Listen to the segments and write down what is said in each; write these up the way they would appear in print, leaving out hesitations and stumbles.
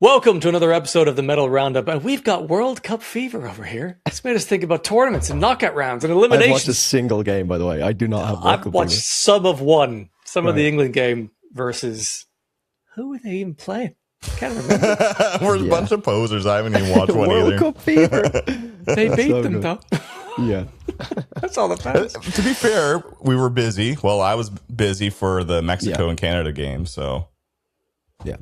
Welcome to another episode of the Metal Roundup, and we've got World Cup fever over here. It's made us think about tournaments and knockout rounds and eliminations. I've watched a single game, by the way. I do not have World Cup I've watched fever. some of one. Some of the England game versus... Who were they even playing? I can't remember. We're a bunch of posers. I haven't even watched one World either. Cup fever. They beat So them, good. though. Yeah. That's all that matters. To be fair, we were busy. Well, I was busy for the Mexico and Canada game, so... Yeah.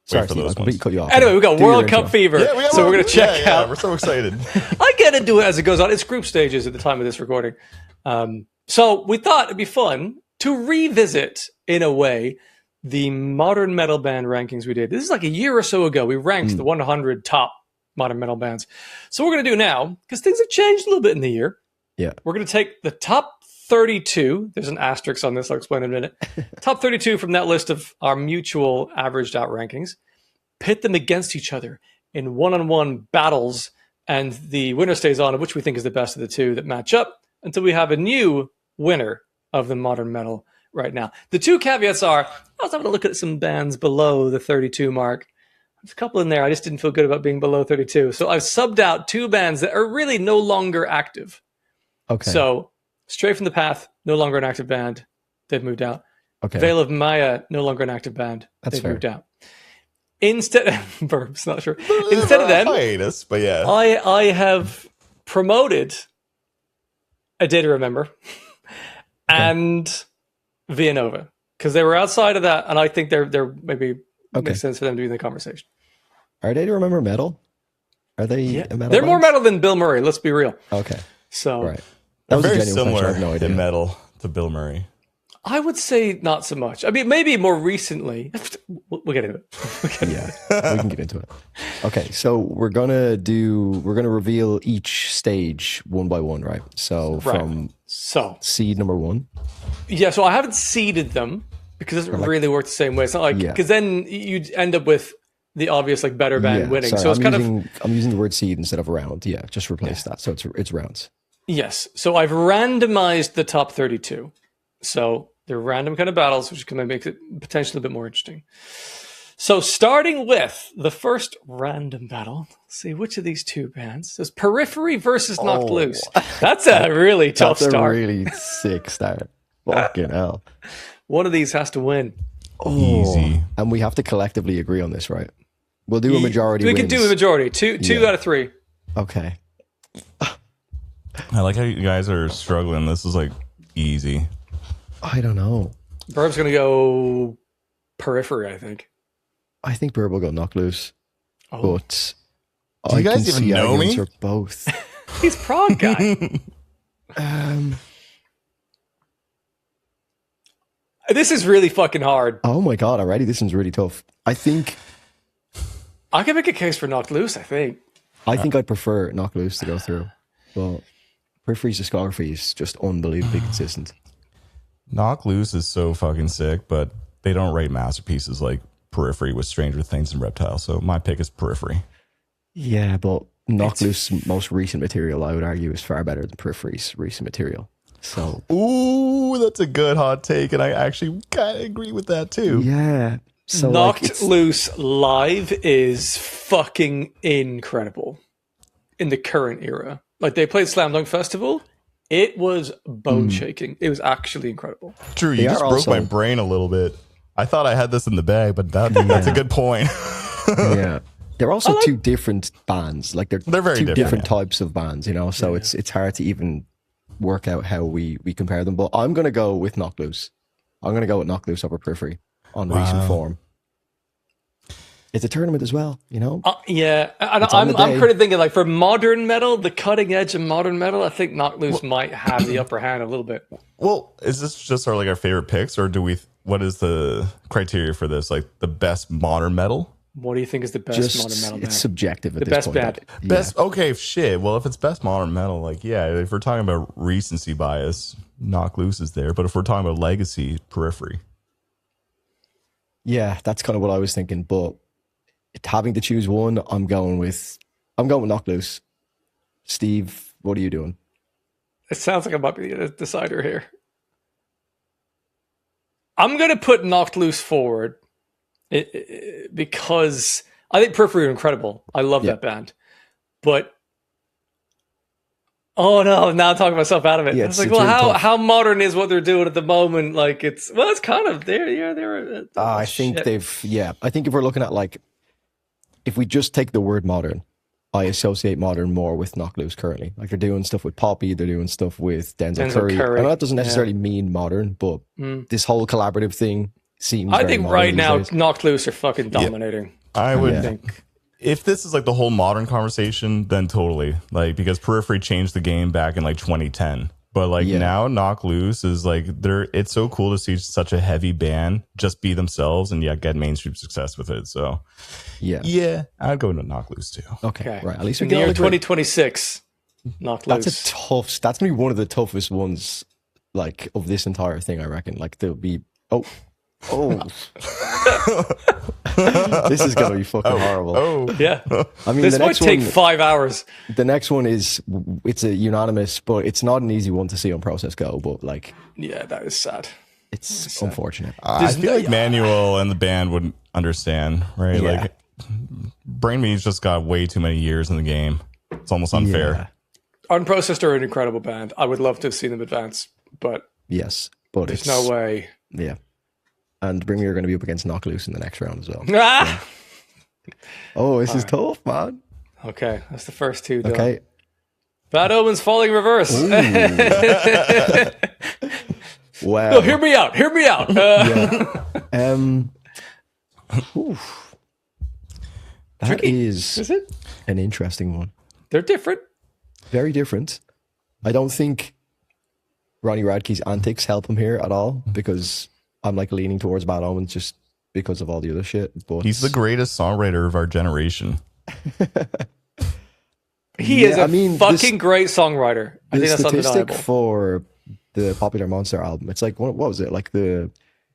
Sorry, for Steve, those I completely ones. cut you off. Anyway, we've got Do your World Cup intro. fever, so we're going to check out. We're so excited. I get into it as it goes on. It's group stages at the time of this recording. So we thought it'd be fun to revisit, in a way, the modern metal band rankings we did. This is like a year or so ago. We ranked the 100 top modern metal bands. So what we're going to do now, because things have changed a little bit in the year, we're going to take the top 32. There's an asterisk on this. I'll explain in a minute. Top 32 from that list of our mutual averaged out rankings. Pit them against each other in one-on-one battles, and the winner stays on, which we think is the best of the two that match up, until we have a new winner of the modern metal right now. The two caveats are, I was having a look at some bands below the 32 mark. There's a couple in there. I just didn't feel good about being below 32. So I've subbed out two bands that are really no longer active. Okay. So Stray from the Path, no longer an active band. They've moved out. Okay. Veil of Maya, no longer an active band. That's They've fair. moved out. Instead, Burbs, not sure. Instead of them, Hiatus, but yeah. I have promoted A Day to Remember and Vianova, because they were outside of that, and I think they're maybe makes sense for them to be in the conversation. Are they to remember metal? Are they a metal They're more band? metal than Bilmuri, let's be real. Okay. So Right. They're was a very genuine question. I similar have no idea. in metal to Bilmuri. I would say not so much. I mean, maybe more recently. We'll get into it. Yeah, we can get into it. Okay, so we're gonna reveal each stage one by one, right? So from seed number 1. Yeah, so I haven't seeded them because it doesn't really work the same way. It's not like, because then you'd end up with the obvious like better band winning. Sorry, so it's I'm using the word seed instead of round. Yeah, just replace that. So it's rounds. Yes. So I've randomized the top 32. So they're random kind of battles, which can make it potentially a bit more interesting. So starting with the first random battle, let's see which of these two bands. There's Periphery versus Knocked Loose. That's a really tough That's start. a really sick start. Fucking hell. One of these has to win. Easy. And we have to collectively agree on this, right? We'll do a majority We can wins. do a majority. Two out of 3. Okay. I like how you guys are struggling. This is like easy. I don't know. Burb's going to go Periphery, I think. I think Burb will go Knock Loose. Oh. But Do you guys even know me? For both. He's prog guy. This is really fucking hard. Oh my god, already this one's really tough. I think I can make a case for Knocked Loose, I think. I'd prefer Knock Loose to go through. But Periphery's discography is just unbelievably consistent. Knock Loose is so fucking sick, but they don't rate masterpieces like Periphery with Stranger Things and Reptile. So my pick is Periphery. Yeah, but Knock Loose's most recent material, I would argue, is far better than Periphery's recent material. So, ooh, that's a good hot take, and I actually kind of agree with that too. Yeah. So Knocked Loose live is fucking incredible in the current era. Like, they played Slam Dunk Festival. It was bone shaking. It was actually incredible. True, you just broke my brain a little bit. I thought I had this in the bag, but that's a good point. Yeah. They're also two different bands. Like they're very two different types of bands, you know. So it's hard to even work out how we compare them. But I'm gonna go with Knock Loose. I'm gonna go with Knock Loose over Periphery on recent form. It's a tournament as well, you know. Yeah, and I'm kind of thinking like for modern metal, the cutting edge of modern metal, I think Knocked Loose might have the upper hand a little bit. Well, is this just our favorite picks, or what is the criteria for this? Like the best modern metal? What do you think is the best modern metal band? It's subjective at the this best point. band. Best. Okay, shit. Well, if it's best modern metal, like if we're talking about recency bias, Knock Loose is there. But if we're talking about legacy, Periphery. Yeah, that's kind of what I was thinking. But having to choose one, I'm going with Knock Loose. Steve, what are you doing? It sounds like I might be the decider here. I'm going to put Knocked Loose forward because I think Periphery are incredible. I love that band. But oh no, now I'm talking myself out of it. Yeah, it's like, it's well, really how modern is what they're doing at the moment? Like it's kind of they're I think I think if we're looking at like, if we just take the word modern, I associate modern more with Knock Loose currently. Like they're doing stuff with Poppy, they're doing stuff with Denzel Curry. I know that doesn't necessarily mean modern, but this whole collaborative thing seems. I think right now Knock Loose are fucking dominating. I would think. If this is like the whole modern conversation, then totally. Like, because Periphery changed the game back in like 2010. But like now Knock Loose is like it's so cool to see such a heavy band just be themselves and get mainstream success with it. So I'd go into Knock Loose too. Okay. Right. At least we in the year 2026. Knock Loose. That's gonna be one of the toughest ones like of this entire thing, I reckon. Like there'll be this is gonna be fucking horrible. Yeah. I mean, this might take 5 hours. The next one it's a unanimous, but it's not an easy one to see Unprocessed go. But like, yeah, that is sad. It's unfortunate. I feel like Manuel and the band wouldn't understand, right? Yeah. Like, Brain Me's just got way too many years in the game. It's almost unfair. Yeah. Unprocessed are an incredible band. I would love to have seen them advance, but there's no way. Yeah. And Bring Me are going to be up against Knock Loose in the next round as well. Ah! Oh, this is tough, man. Okay, that's the first two done. Okay. Bad Omens falling in reverse. Wow. No, hear me out. Hear me out. That is it? An interesting one. They're different. Very different. I don't think Ronnie Radke's antics help him here at all, because I'm like leaning towards Bad Omens just because of all the other shit. But he's the greatest songwriter of our generation. He is fucking great songwriter. I think that's statistic undeniable. For the Popular Monster album, it's like what was it? Like the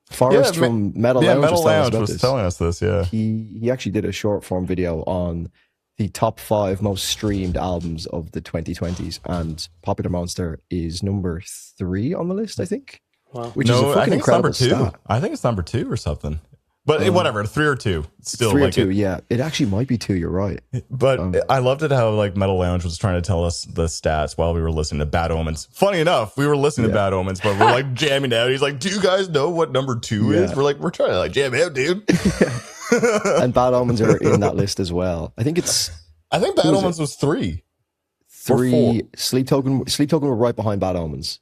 Forrest from Metal Lounge, Metal Lounge was telling us this. Yeah, he actually did a short form video on the top 5 most streamed albums of the 2020s, and Popular Monster is number 3 on the list, I think. Wow. Which is a fucking incredible stat. I think it's number 2 or something. But whatever, 3 or 2. Still 3 or like 2, yeah. It actually might be 2, you're right. But I loved it how like Metal Lounge was trying to tell us the stats while we were listening to Bad Omens. Funny enough, we were listening to Bad Omens, but we're like jamming out. He's like, do you guys know what number 2 is? We're like, we're trying to like jam out, dude. And Bad Omens are in that list as well. I think Bad Omens was 3. 3. Sleep Token were right behind Bad Omens.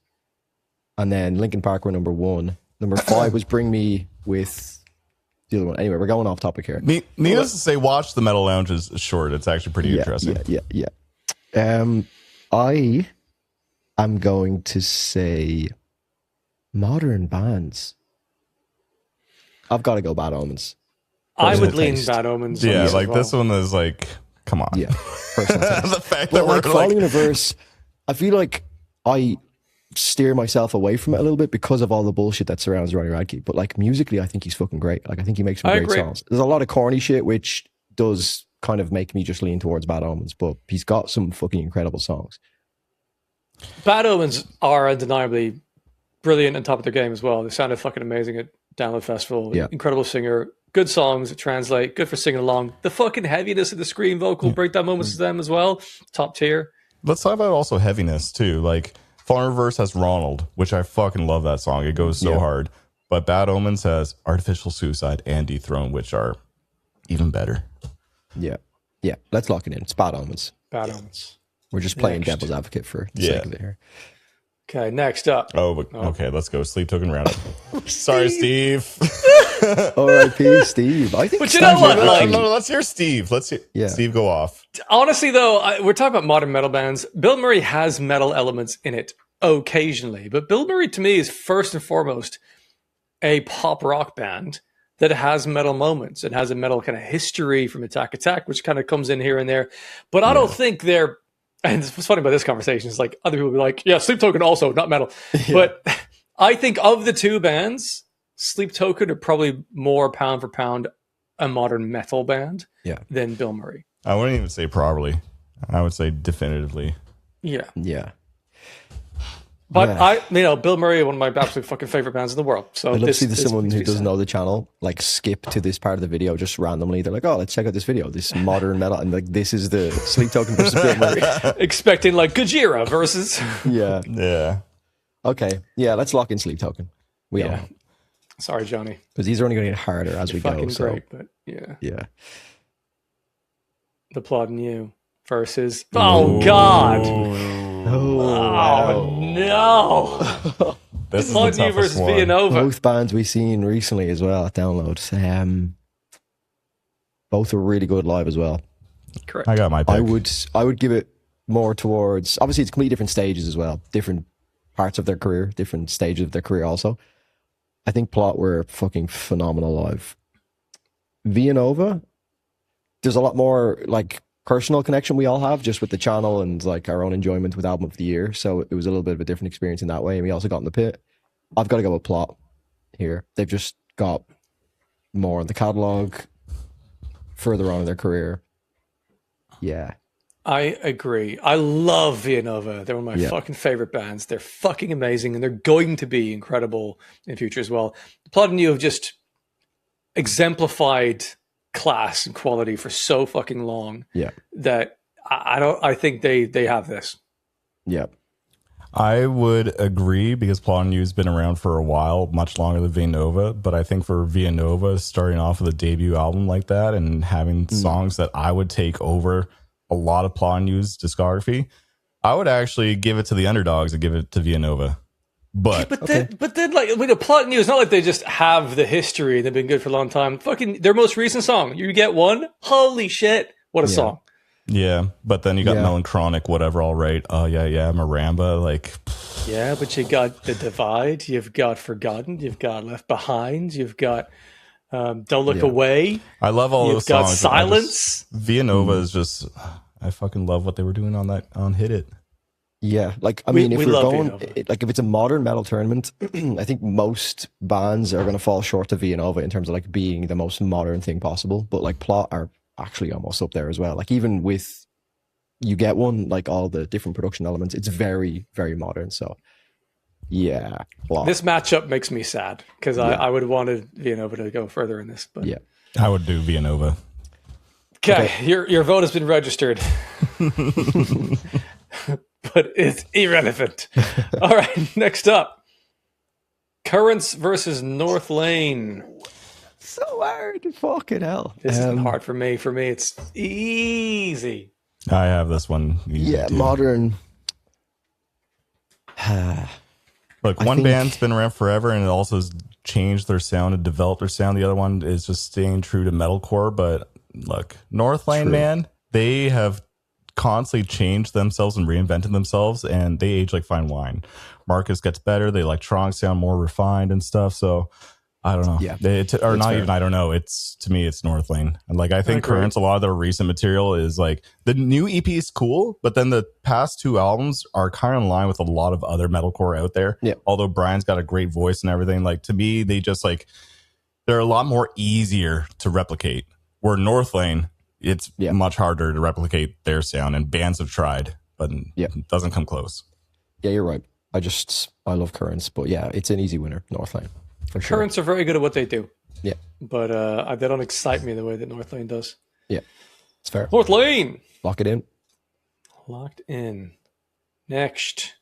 And then Linkin Park were number 1. Number 5 was Bring Me with the other one. Anyway, we're going off topic here. Needless to say, watch the Metal Lounge's short. It's actually pretty interesting. Yeah. I am going to say modern bands. I've got to go Bad Omens. I would lean Bad Omens. Yeah, like this one is like, come on. Yeah. The fact that we're like falling in a verse, I feel like I steer myself away from it a little bit because of all the bullshit that surrounds Ronnie Radke. But like musically, I think he's fucking great. Like I think he makes some great songs. There's a lot of corny shit which does kind of make me just lean towards Bad Omens, but he's got some fucking incredible songs. Bad Omens are undeniably brilliant and top of their game as well. They sounded fucking amazing at Download Festival. Yeah. Incredible singer, good songs that translate, good for singing along. The fucking heaviness of the scream vocal breakdown moments to them as well. Top tier. Let's talk about also heaviness too. Like Fallen Reverse has Ronald, which I fucking love that song. It goes so hard. But Bad Omens has Artificial Suicide and Dethrone, which are even better. Yeah. Yeah. Let's lock it in. It's Bad Omens. Bad Omens. We're just playing devil's advocate for the sake of it here. Okay, next up. Okay, let's go. Sleep Token Roundup. Sorry, Steve. R.I.P. Steve. I think. But you know what? No, let's hear Steve. Let's hear Steve go off. Honestly, though, we're talking about modern metal bands. Bilmuri has metal elements in it occasionally, but Bilmuri to me is first and foremost a pop rock band that has metal moments. It has a metal kind of history from Attack Attack, which kind of comes in here and there. But I don't think they're. And what's funny about this conversation is like other people will be like, yeah, Sleep Token also, not metal. But I think of the two bands, Sleep Token are probably more pound for pound a modern metal band than Bilmuri. I wouldn't even say probably. I would say definitively. Yeah. Yeah. But I, Bilmuri, one of my absolute fucking favorite bands in the world. So I'd love to see someone who doesn't know the channel like skip to this part of the video just randomly. They're like, "Oh, let's check out this video, this modern metal," and like this is the Sleep Token versus Bilmuri. Expecting like Gojira versus. Yeah. Okay, yeah, let's lock in Sleep Token. We all Sorry, Johnny, because these are only going to get harder as we go. Fucking So great, but yeah. The Plot and You versus. Oh God. wow. No. This is Plot the and You toughest versus one. Vianova. Both bands we've seen recently as well at downloads. Both are really good live as well. Correct. I got my pick. I would give it more towards, obviously it's completely different stages as well, different parts of their career, different stages of their career also. I think Plot were fucking phenomenal live. Vianova, there's a lot more like personal connection we all have just with the channel and like our own enjoyment with Album of the Year. So it was a little bit of a different experience in that way. And we also got in the pit. I've got to go with Plot here. They've just got more in the catalog, further on in their career. Yeah. I agree. I love Vianova. They're one of my fucking favorite bands. They're fucking amazing, and they're going to be incredible in future as well. Plot and You have just exemplified class and quality for so fucking long. Yeah. That I think they have this. Yeah. I would agree because Plot and You's been around for a while, much longer than Vianova. But I think for Vianova, starting off with a debut album like that and having songs that I would take over a lot of Plot and You's discography, I would actually give it to the underdogs and give it to Vianova. But then like the Plot and You, it's not like they just have the history and they've been good for a long time. Fucking their most recent song, You Get One, holy shit, what a song. Yeah, but then you got Melanchthonic, whatever, all right. Oh, yeah, Maramba, like... Yeah, but you got The Divide, you've got Forgotten, you've got Left Behind, you've got Don't Look Away. I love all those songs. You've got Silence. Vianova is just... I fucking love what they were doing on Hit It. Yeah, like, I mean, if we're going... Vianova. Like, if it's a modern metal tournament, I think most bands are going to fall short of Vianova in terms of, like, being the most modern thing possible. But, like, Plot are actually almost up there as well. Like even with You Get One, like all the different production elements, it's very, very modern. So yeah, Plot. This matchup makes me sad because I would have wanted Vianova to go further in this. But I would do Vianova. Okay, your vote has been registered, but it's irrelevant. All right, next up, Currents versus Northlane. So hard, fucking hell. This isn't hard for me. For me, it's easy. I have this one. Yeah, modern. Look, one band's been around forever and it also has changed their sound and developed their sound. The other one is just staying true to metalcore. But look, Northlane, man, they have constantly changed themselves and reinvented themselves, and they age like fine wine. Marcus gets better. The electronics sound more refined and stuff. So I don't know. Yeah. Or not fair. Even, I don't know. To me, it's Northlane. And like, I think Currents, a lot of their recent material is like, the new EP is cool, but then the past two albums are kind of in line with a lot of other metalcore out there. Yeah. Although Brian's got a great voice and everything, like to me, they just like, they're a lot more easier to replicate. Where Northlane, it's much harder to replicate their sound, and bands have tried, but it doesn't come close. Yeah, you're right. I love Currents, but yeah, it's an easy winner, Northlane. Currents are very good at what they do. Yeah. But they don't excite me the way that Northlane does. Yeah. It's fair. Northlane! Lock it in. Locked in. Next.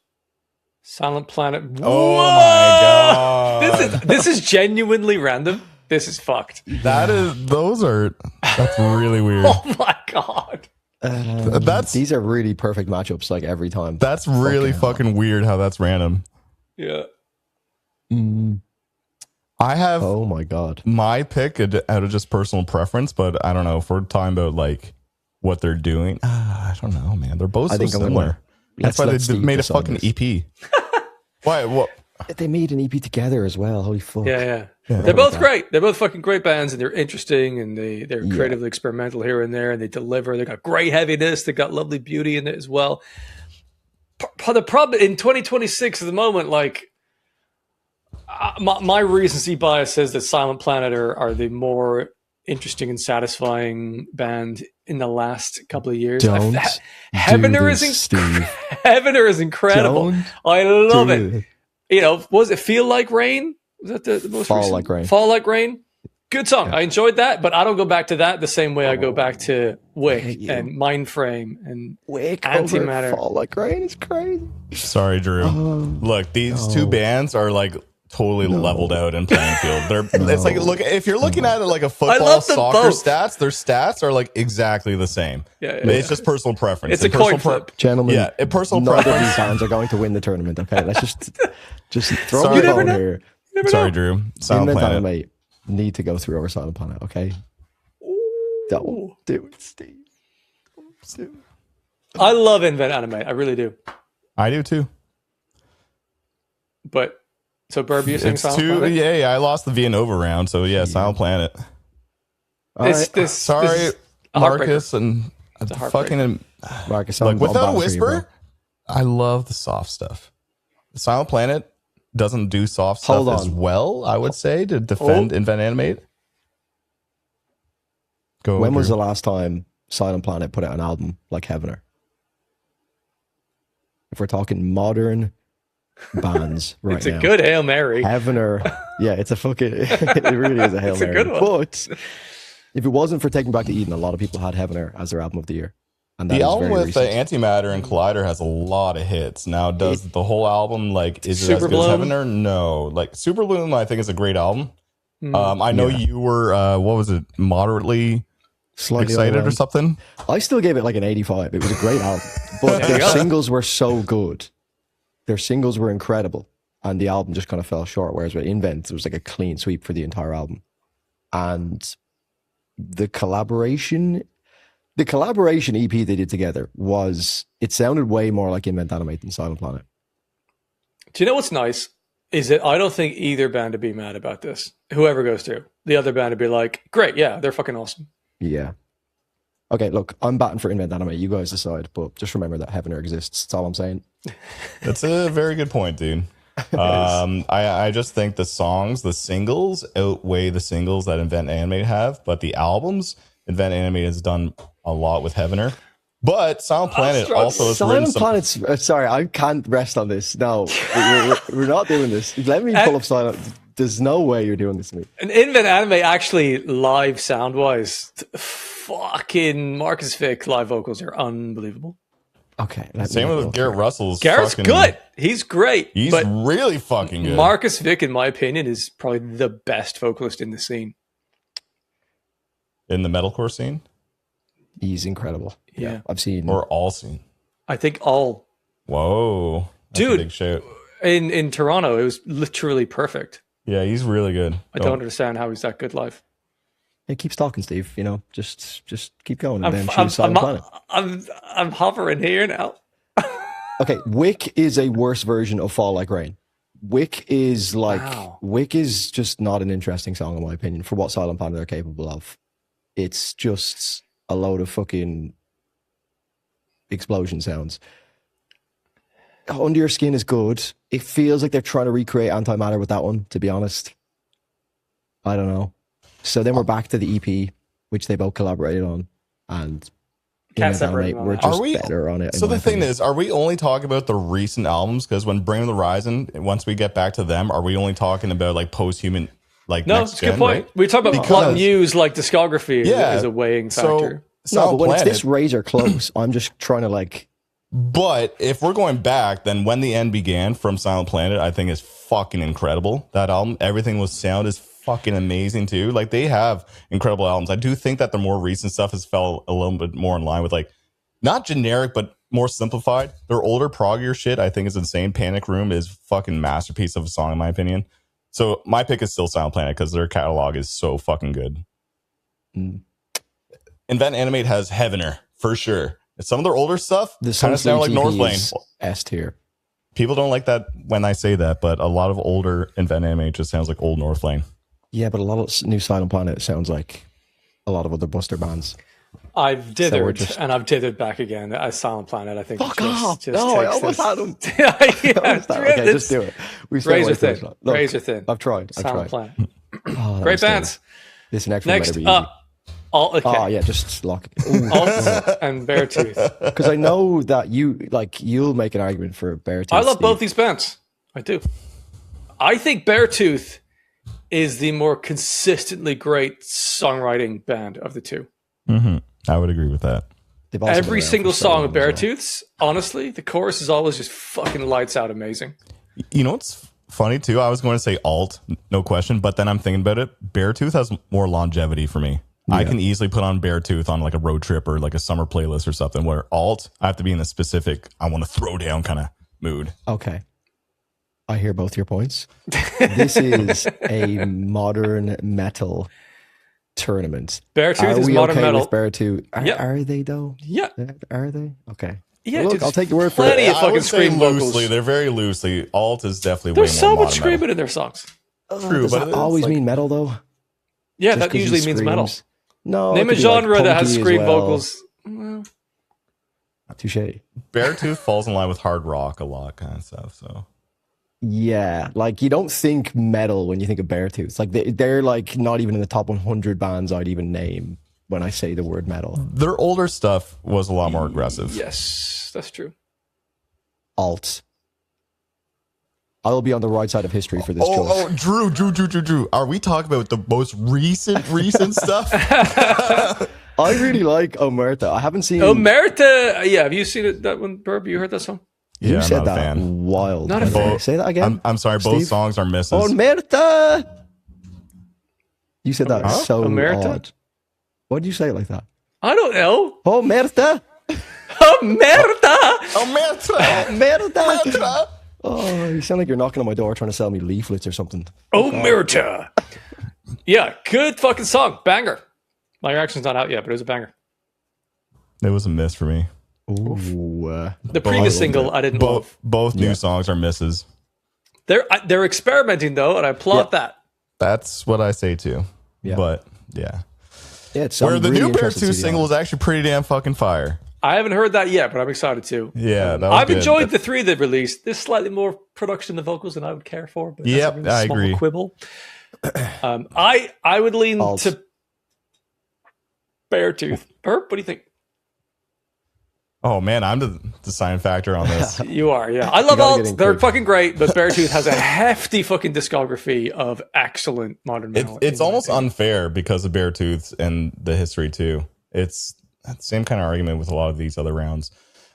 Silent Planet. Oh my god. This is genuinely random. This is fucked. That's really weird. Oh my god. These are really perfect matchups like every time. That's really fucking weird how that's random. Yeah. I have oh my god my pick out of just personal preference, but I don't know if we're talking about like what they're doing. I don't know, man. They're both so similar. That's why they made a fucking EP. Why? What? They made an EP together as well. Holy fuck! Yeah. They're both great. They're both fucking great bands, and they're interesting, and they're creatively experimental here and there, and they deliver. They got great heaviness. They got lovely beauty in it as well. The problem in 2026 at the moment, like. My recency bias says that Silent Planet are the more interesting and satisfying band in the last couple of years. Don't Heavener do this, Steve. Heavener is incredible. Don't I love do it. it. You know, was it Feel Like Rain? Was that the most Fall recent? Like Rain. Fall Like Rain. Good song. Yeah. I enjoyed that, but I don't go back to that the same way I go back to Wick hate you. and Mindframe and Wick Antimatter. over Fall Like Rain is crazy. Sorry, Drew. Look, these two bands are like totally leveled out in playing field. It's like, look, if you're looking at it like a football, love them soccer both. stats, their stats are like exactly the same. Yeah, It's just personal preference. It's a And personal coin flip. Gentlemen, Yeah, personal none of preference. these bands are going to win the tournament. Okay, let's just throw Sorry. my You never phone know. here. Never Sorry, know. Drew. Silent Invent Planet. Animate need to go through our Silent Planet. Okay, don't do it, Steve. Don't do it. I love Invent Animate. I really do. I do too. But so Burb, you're saying It's Silent too. Planet? Yeah, I lost the Vianova round, so yeah, Silent Planet. All right, Sorry, this is a heartbreaker. Marcus and a heartbreaker. fucking Marcus, like I'm without a batting for you, bro. whisper. I love the soft stuff. Silent Planet doesn't do soft stuff Hold as on. well, I would say, to defend Invent Animate. Go. When was Drew. the last time Silent Planet put out an album like Heavener? If we're talking modern bands right It's now. a good Hail Mary. Heavener. Yeah, it's a fucking, it really is a Hail It's a Mary. good one. But if it wasn't for Taking Back to Eden, a lot of people had Heavener as their album of the year. And that The is album very with recent. Antimatter and Collider has a lot of hits. Now, does the whole album like is it as Super good as Bloom? Heavener? No. Like Super Bloom, I think is a great album. I know Yeah. you were what was it, moderately Slightly excited or overwhelmed. something? I still gave it like an 85. It was a great album. But their singles were so good. Their singles were incredible. And the album just kind of fell short. Whereas with Invent, it was like a clean sweep for the entire album. And the collaboration EP they did together it sounded way more like Invent Animate than Silent Planet. Do you know what's nice? Is that I don't think either band would be mad about this. Whoever goes through. The other band would be like, great, yeah, they're fucking awesome. Yeah. Okay, look, I'm batting for Invent Animate. You guys decide, but just remember that Heavener exists. That's all I'm saying. That's a very good point, dude. I just think the songs, the singles outweigh the singles that Invent Animate have, but the albums, Invent Animate has done a lot with Heavener. But Silent Planet also has written Silent some. Planet's sorry, I can't rest on this. No, we're not doing this. Let me pull up Silent. There's no way you're doing this to me. And Invent Animate actually live sound wise, fucking Marcus Vick live vocals are unbelievable. Okay. Same with Garrett Russell's. Garrett's fucking, good. He's great. He's but really fucking good. Marcus Vick, in my opinion, is probably the best vocalist in the scene. In the metalcore scene He's incredible. Yeah. I've seen. or all scene. I think all Whoa, that's Dude. a big shout. in Toronto, it was literally perfect. Yeah, he's really good. I don't understand how he's that good live. Hey, keep talking, Steve. You know, just keep going, and then I'm, choose Silent Planet. I'm hovering here now. Okay, Wick is a worse version of Fall Like Rain. Wick is Wow. Wick is just not an interesting song in my opinion for what Silent Planet are capable of. It's just a load of fucking explosion sounds. Under Your Skin is good. It feels like they're trying to recreate Antimatter with that one, to be honest. I don't know. So then we're back to the EP, which they both collaborated on, and Can't Invent separate Animate them on were that. just Are we- better on it. in So my the thing opinion. is, are we only talking about the recent albums? Because when Bring the Horizon, once we get back to them, are we only talking about like post-human, like No, next it's a good gen, point. right? We talk about Because- plot news, like discography Yeah, is a weighing So, factor. No, Silent but when it's Planet, this razor close, I'm just trying to like. but if we're going back, then When the End Began from Silent Planet, I think is fucking incredible. That album, everything was sound is fucking amazing too. Like they have incredible albums. I do think that the more recent stuff has fell a little bit more in line with like not generic, but more simplified. Their older proggier shit, I think, is insane. Panic Room is fucking masterpiece of a song, in my opinion. So my pick is still Silent Planet because their catalog is so fucking good. Mm. Invent Animate has Heavener for sure. Some of their older stuff The kind of sound like Northlane. is S tier. People don't like that when I say that, but a lot of older Invent Animate just sounds like old Northlane. Yeah, but a lot of new Silent Planet sounds like a lot of other Buster bands. I've we're dithered just- and I've dithered back again. As Silent Planet, I think. Fuck just, off! Just No, I takes almost this- had him. yeah, Okay, just do it. We stay Razor away from thin. this one. Look, Razor thin. I've tried. Silent Planet. Oh, that Great was terrible. bands. This next one Next better be easy. up, Alt, okay. Oh yeah, just lock it. Alt and Beartooth. Because I know that you'll make an argument for Beartooth. I love Steve. both these bands. I do. I think Beartooth is the more consistently great songwriting band of the two. Mm-hmm. I would agree with that. Every single song of well. Beartooth's, honestly, the chorus is always just fucking lights out amazing. You know what's funny too? I was going to say Alt, no question, but then I'm thinking about it. Beartooth has more longevity for me. Yeah. I can easily put on Beartooth on like a road trip or like a summer playlist or something, where Alt, I have to be in a specific, I want to throw down kind of mood. Okay. I hear both your points. This is a modern metal tournament. Beartooth is modern metal. With Beartooth? Are they though? Yeah. Are they? Okay. Yeah, look, dude, I'll take your word for it. Plenty of fucking scream vocals. Loosely, they're very loosely. Alt is definitely There's way so more much modern screaming metal. in their songs. True, does that always mean metal though? Yeah, Just that usually means metal. No. Name a genre that has scream vocals. Well. Touche. Beartooth falls in line with hard rock a lot, kind of stuff. So. Yeah, like you don't think metal when you think of Beartooth. It's like they're like not even in the top 100 bands I'd even name when I say the word metal. Their older stuff was a lot more aggressive. Yes, that's true. Allt. I will be on the right side of history for this choice. Oh, Drew. Are we talking about the most recent stuff? I really like Omerta. I haven't seen Omerta. Yeah, have you seen it? That one, Burb? You heard that song? You Yeah, said that fan. wild. Not a fan. Say that again. I'm sorry, both Steve? songs are misses. Omerta. You said that so Omerta? odd. Why did you say it like that? I don't know. Omerta. Omerta. Omerta. Oh, you sound like you're knocking on my door trying to sell me leaflets or something. Omerta. Yeah, good fucking song. Banger. My reaction's not out yet, but it was a banger. It was a miss for me. Ooh. The previous single I didn't love. Both new songs are misses. They're experimenting though, and I applaud that. That's what I say too. Yeah. But yeah. It's Where the really new interesting Beartooth CD single was actually pretty damn fucking fire. I haven't heard that yet, but I'm excited too. Yeah, that was I've good. enjoyed the three they've released. There's slightly more production in the vocals than I would care for. But Yep, that's a really small I agree. Quibble. I would lean Allt. to Beartooth. Herb, what do you think? Oh man, I'm the deciding factor on this. You are, yeah. I love gotta get Allt. in They're quick. fucking great, but Beartooth has a hefty fucking discography of excellent modern metal. It's in my almost opinion. unfair because of Beartooth and the history too. It's the same kind of argument with a lot of these other rounds.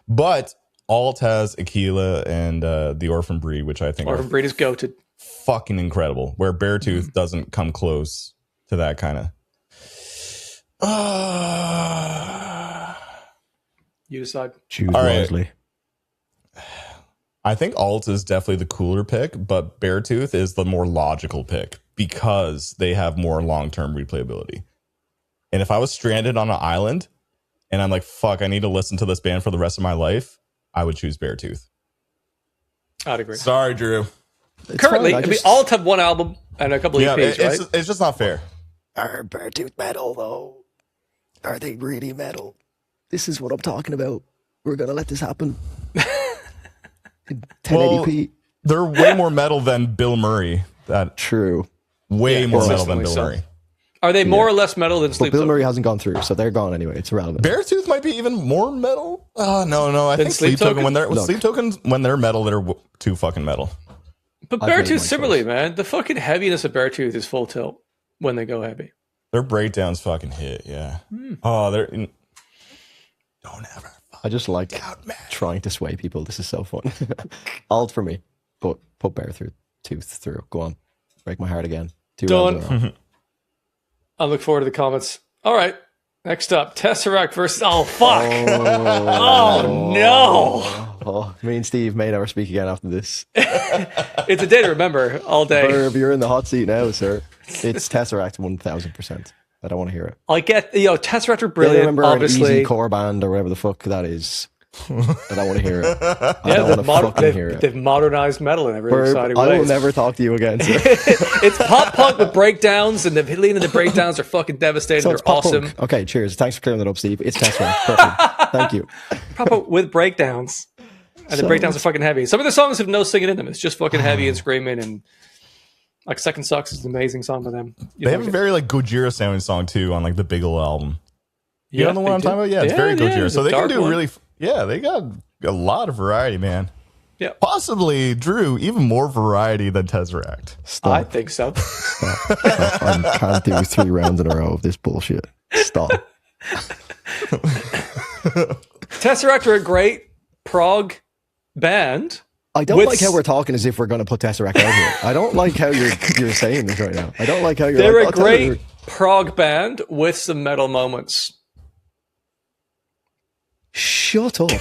But Alt has Aquila and the Orphan Breed, which I think Orphan are Breed is goated. fucking incredible. Where Beartooth doesn't come close to that kind of. You decide. Choose All right. wisely. I think Alt is definitely the cooler pick, but Beartooth is the more logical pick because they have more long-term replayability. And if I was stranded on an island and I'm like, fuck, I need to listen to this band for the rest of my life, I would choose Beartooth. I'd agree. Sorry, Drew. Currently, fine, I mean, Alt have one album and a couple of EPs, right? it's just not fair. Are Beartooth metal though? Are they really metal? This is what I'm talking about. We're gonna let this happen. 1080p. They're way more metal than Bilmuri. That True. way more metal than consistently Bill so. Murray. Are they more or less metal than But Sleep Bill Token? Murray hasn't gone through, so they're gone anyway. It's irrelevant. Beartooth might be even more metal. No. I Than think Sleep Sleep Token Token? Sleep Tokens when they're metal, they're too fucking metal. But I've made my Beartooth, similarly, choice. man, the fucking heaviness of Beartooth is full tilt when they go heavy. Their breakdowns fucking hit. Yeah. Oh, they're don't ever. I just like trying to sway people. This is so fun. Alt for me. Put Beartooth through. Go on. Break my heart again. Done. I look forward to the comments. All right. Next up, Tesseract versus... Oh, fuck. Oh, no. Oh, me and Steve may never speak again after this. It's a day to remember all day. Verb, you're in the hot seat now, sir. It's Tesseract 1000%. I don't want to hear it. I get... Tesseract are I brilliant, remember obviously. an easy core band or whatever the fuck that is. I don't want to hear it. I Yeah, don't want to fucking hear it. they've modernized metal in a really Verb, exciting I way. will never talk to you again, sir. It's pop punk with breakdowns, and the lean into breakdowns are fucking devastating. So They're it's pop awesome. punk. Okay, cheers. Thanks for clearing that up, Steve. It's Tesseract. Perfect. Thank you. Pop punk with breakdowns. And the So- breakdowns are fucking heavy. Some of the songs have no singing in them. It's just fucking heavy and screaming. And Like Second Sucks is an amazing song by them. They have a very like Gojira sounding song too on like the Bigelow album. You know the one I'm talking about? Yeah, it's very Gojira. So they can do really, they got a lot of variety, man. Yeah. Possibly, Drew, even more variety than Tesseract. Stop. I think so. Stop. I can't do 3 rounds in a row of this bullshit. Stop. Tesseract are a great prog band. I don't like how we're talking as if we're going to put Tesseract out here. I don't like how you're saying this right now. I don't like how you're They're like, a great prog band with some metal moments. Shut up.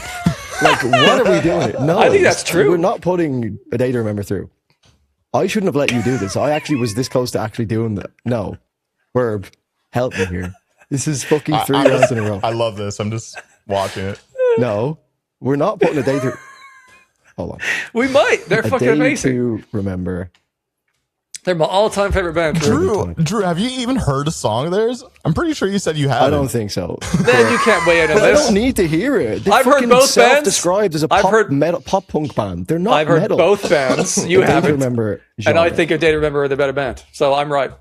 Like, what are we doing? No, I think that's true. We're not putting a day to remember through. I shouldn't have let you do this. I actually was this close to actually doing that. No. Verb, help me here. This is fucking 3 rounds in a row. I love this. I'm just watching it. No, we're not putting a day to... Hold on. We might. They're fucking amazing. To remember. They're my all-time favorite band. Drew, have you even heard a song of theirs? I'm pretty sure you said you haven't. I don't think so. Then you can't weigh in on I this. don't need to hear it. I've heard both bands. Described as a pop punk band. They're not I've heard metal. both bands. You haven't. Remember and I think A Day to Remember are the better band. So I'm right.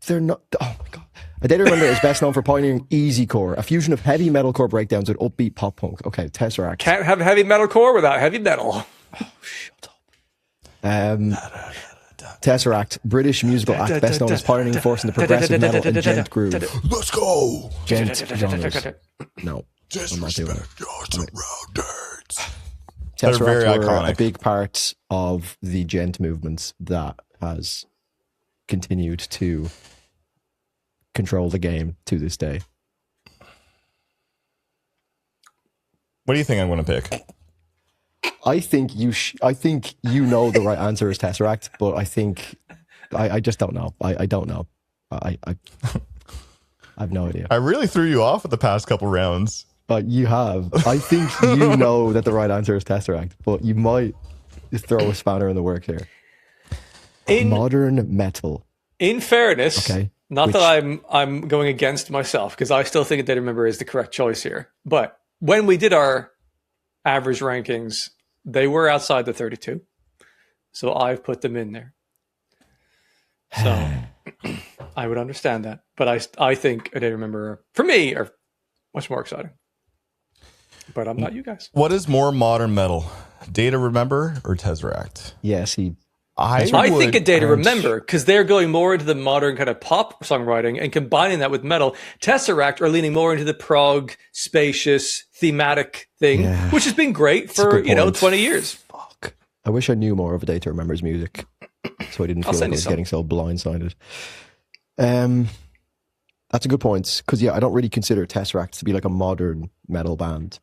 They're not. Oh my god. A Day to Remember is best known for pioneering easycore, a fusion of heavy metalcore breakdowns with upbeat pop punk. Okay, Tesseract. Can't have heavy metalcore without heavy metal. Oh, shut up. Tesseract, British musical act best known as pioneering force in the progressive metal and gent groove. Let's go. Gent genres. No, I'm not doing it. They're very Tesseract were iconic. a big part of the gent movement that has continued to control the game to this day. What do you think I'm going to pick? I think you know the right answer is Tesseract, but I think I just don't know. I don't know. I have no idea. I really threw you off at the past couple rounds. You have. I think you know that the right answer is Tesseract, but you might throw a spanner in the work here. Modern metal. In fairness, okay. Not that I'm going against myself, because I still think A Day to Remember is the correct choice here. But when we did our average rankings, they were outside the 32. So I've put them in there. So I would understand that. But I think A Day to Remember, for me, are much more exciting. But I'm not you guys. What is more modern metal? Day to Remember or Tesseract? Yes, I think A Day to Remember, because they're going more into the modern kind of pop songwriting and combining that with metal. Tesseract are leaning more into the prog, spacious, thematic thing, which has been great for 20 years. Fuck. I wish I knew more of A Day to Remember's music, so I didn't feel like I was getting so blindsided. That's a good point, because I don't really consider Tesseract to be like a modern metal band.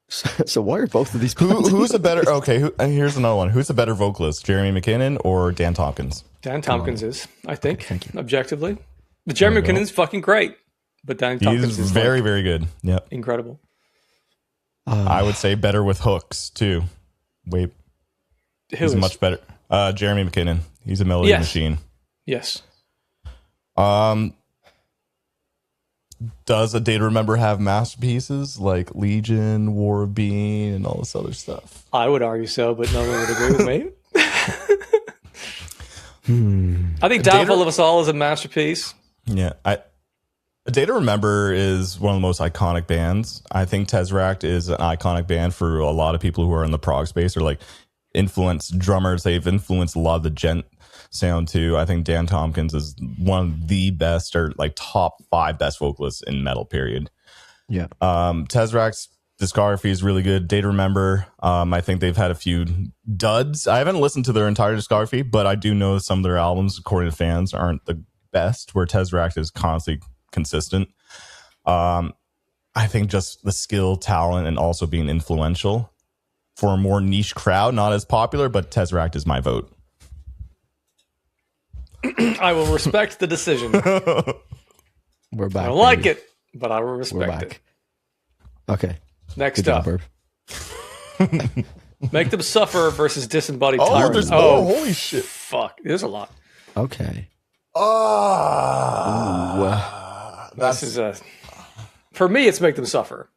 So why are both of these people? Who's a better? Okay, here's another one. Who's a better vocalist, Jeremy McKinnon or Dan Tompkins? Dan Tompkins is, I think, objectively. The Jeremy McKinnon's fucking great, but Dan Tompkins is very, very good. Yeah, incredible. I would say better with hooks too. He's much better. Jeremy McKinnon. He's a melody machine. Yes. Does A Day to Remember have masterpieces like Legion, War of Being, and all this other stuff? I would argue so, but no one would agree with me. I think Downfall of Us All is a masterpiece. Yeah. A Day to Remember is one of the most iconic bands. I think Tesseract is an iconic band for a lot of people who are in the prog space or like influenced drummers. They've influenced a lot of the gent sound too. I think Dan Tompkins is one of the best or like top 5 best vocalists in metal, period. Yeah. Tesseract's discography is really good. Day to Remember, I think they've had a few duds. I haven't listened to their entire discography, but I do know some of their albums, according to fans, aren't the best, where Tesseract is constantly consistent. I think just the skill, talent, and also being influential for a more niche crowd, not as popular, but Tesseract is my vote. I will respect the decision. We're back. I don't like it, but I will respect it. Okay. Next up. Make Them Suffer versus Disembodied Tyrant. There's more. Holy shit. Fuck. There's a lot. Okay. This is for me, it's Make Them Suffer.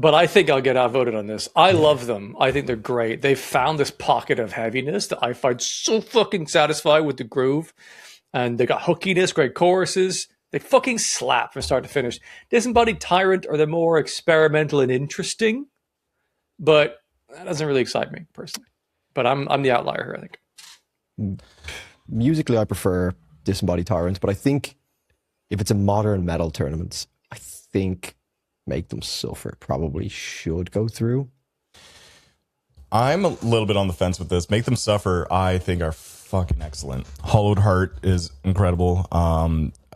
but I think I'll get outvoted on this. I love them. I think they're great. They've found this pocket of heaviness that I find so fucking satisfying with the groove. And they got hookiness, great choruses. They fucking slap from start to finish. Disembodied Tyrant are the more experimental and interesting, but that doesn't really excite me personally. But I'm the outlier here, I think. Musically, I prefer Disembodied Tyrant, but I think if it's a modern metal tournament, I think Make Them Suffer probably should go through. I'm a little bit on the fence with this. Make Them Suffer, I think, are fucking excellent. Hollowed Heart is incredible.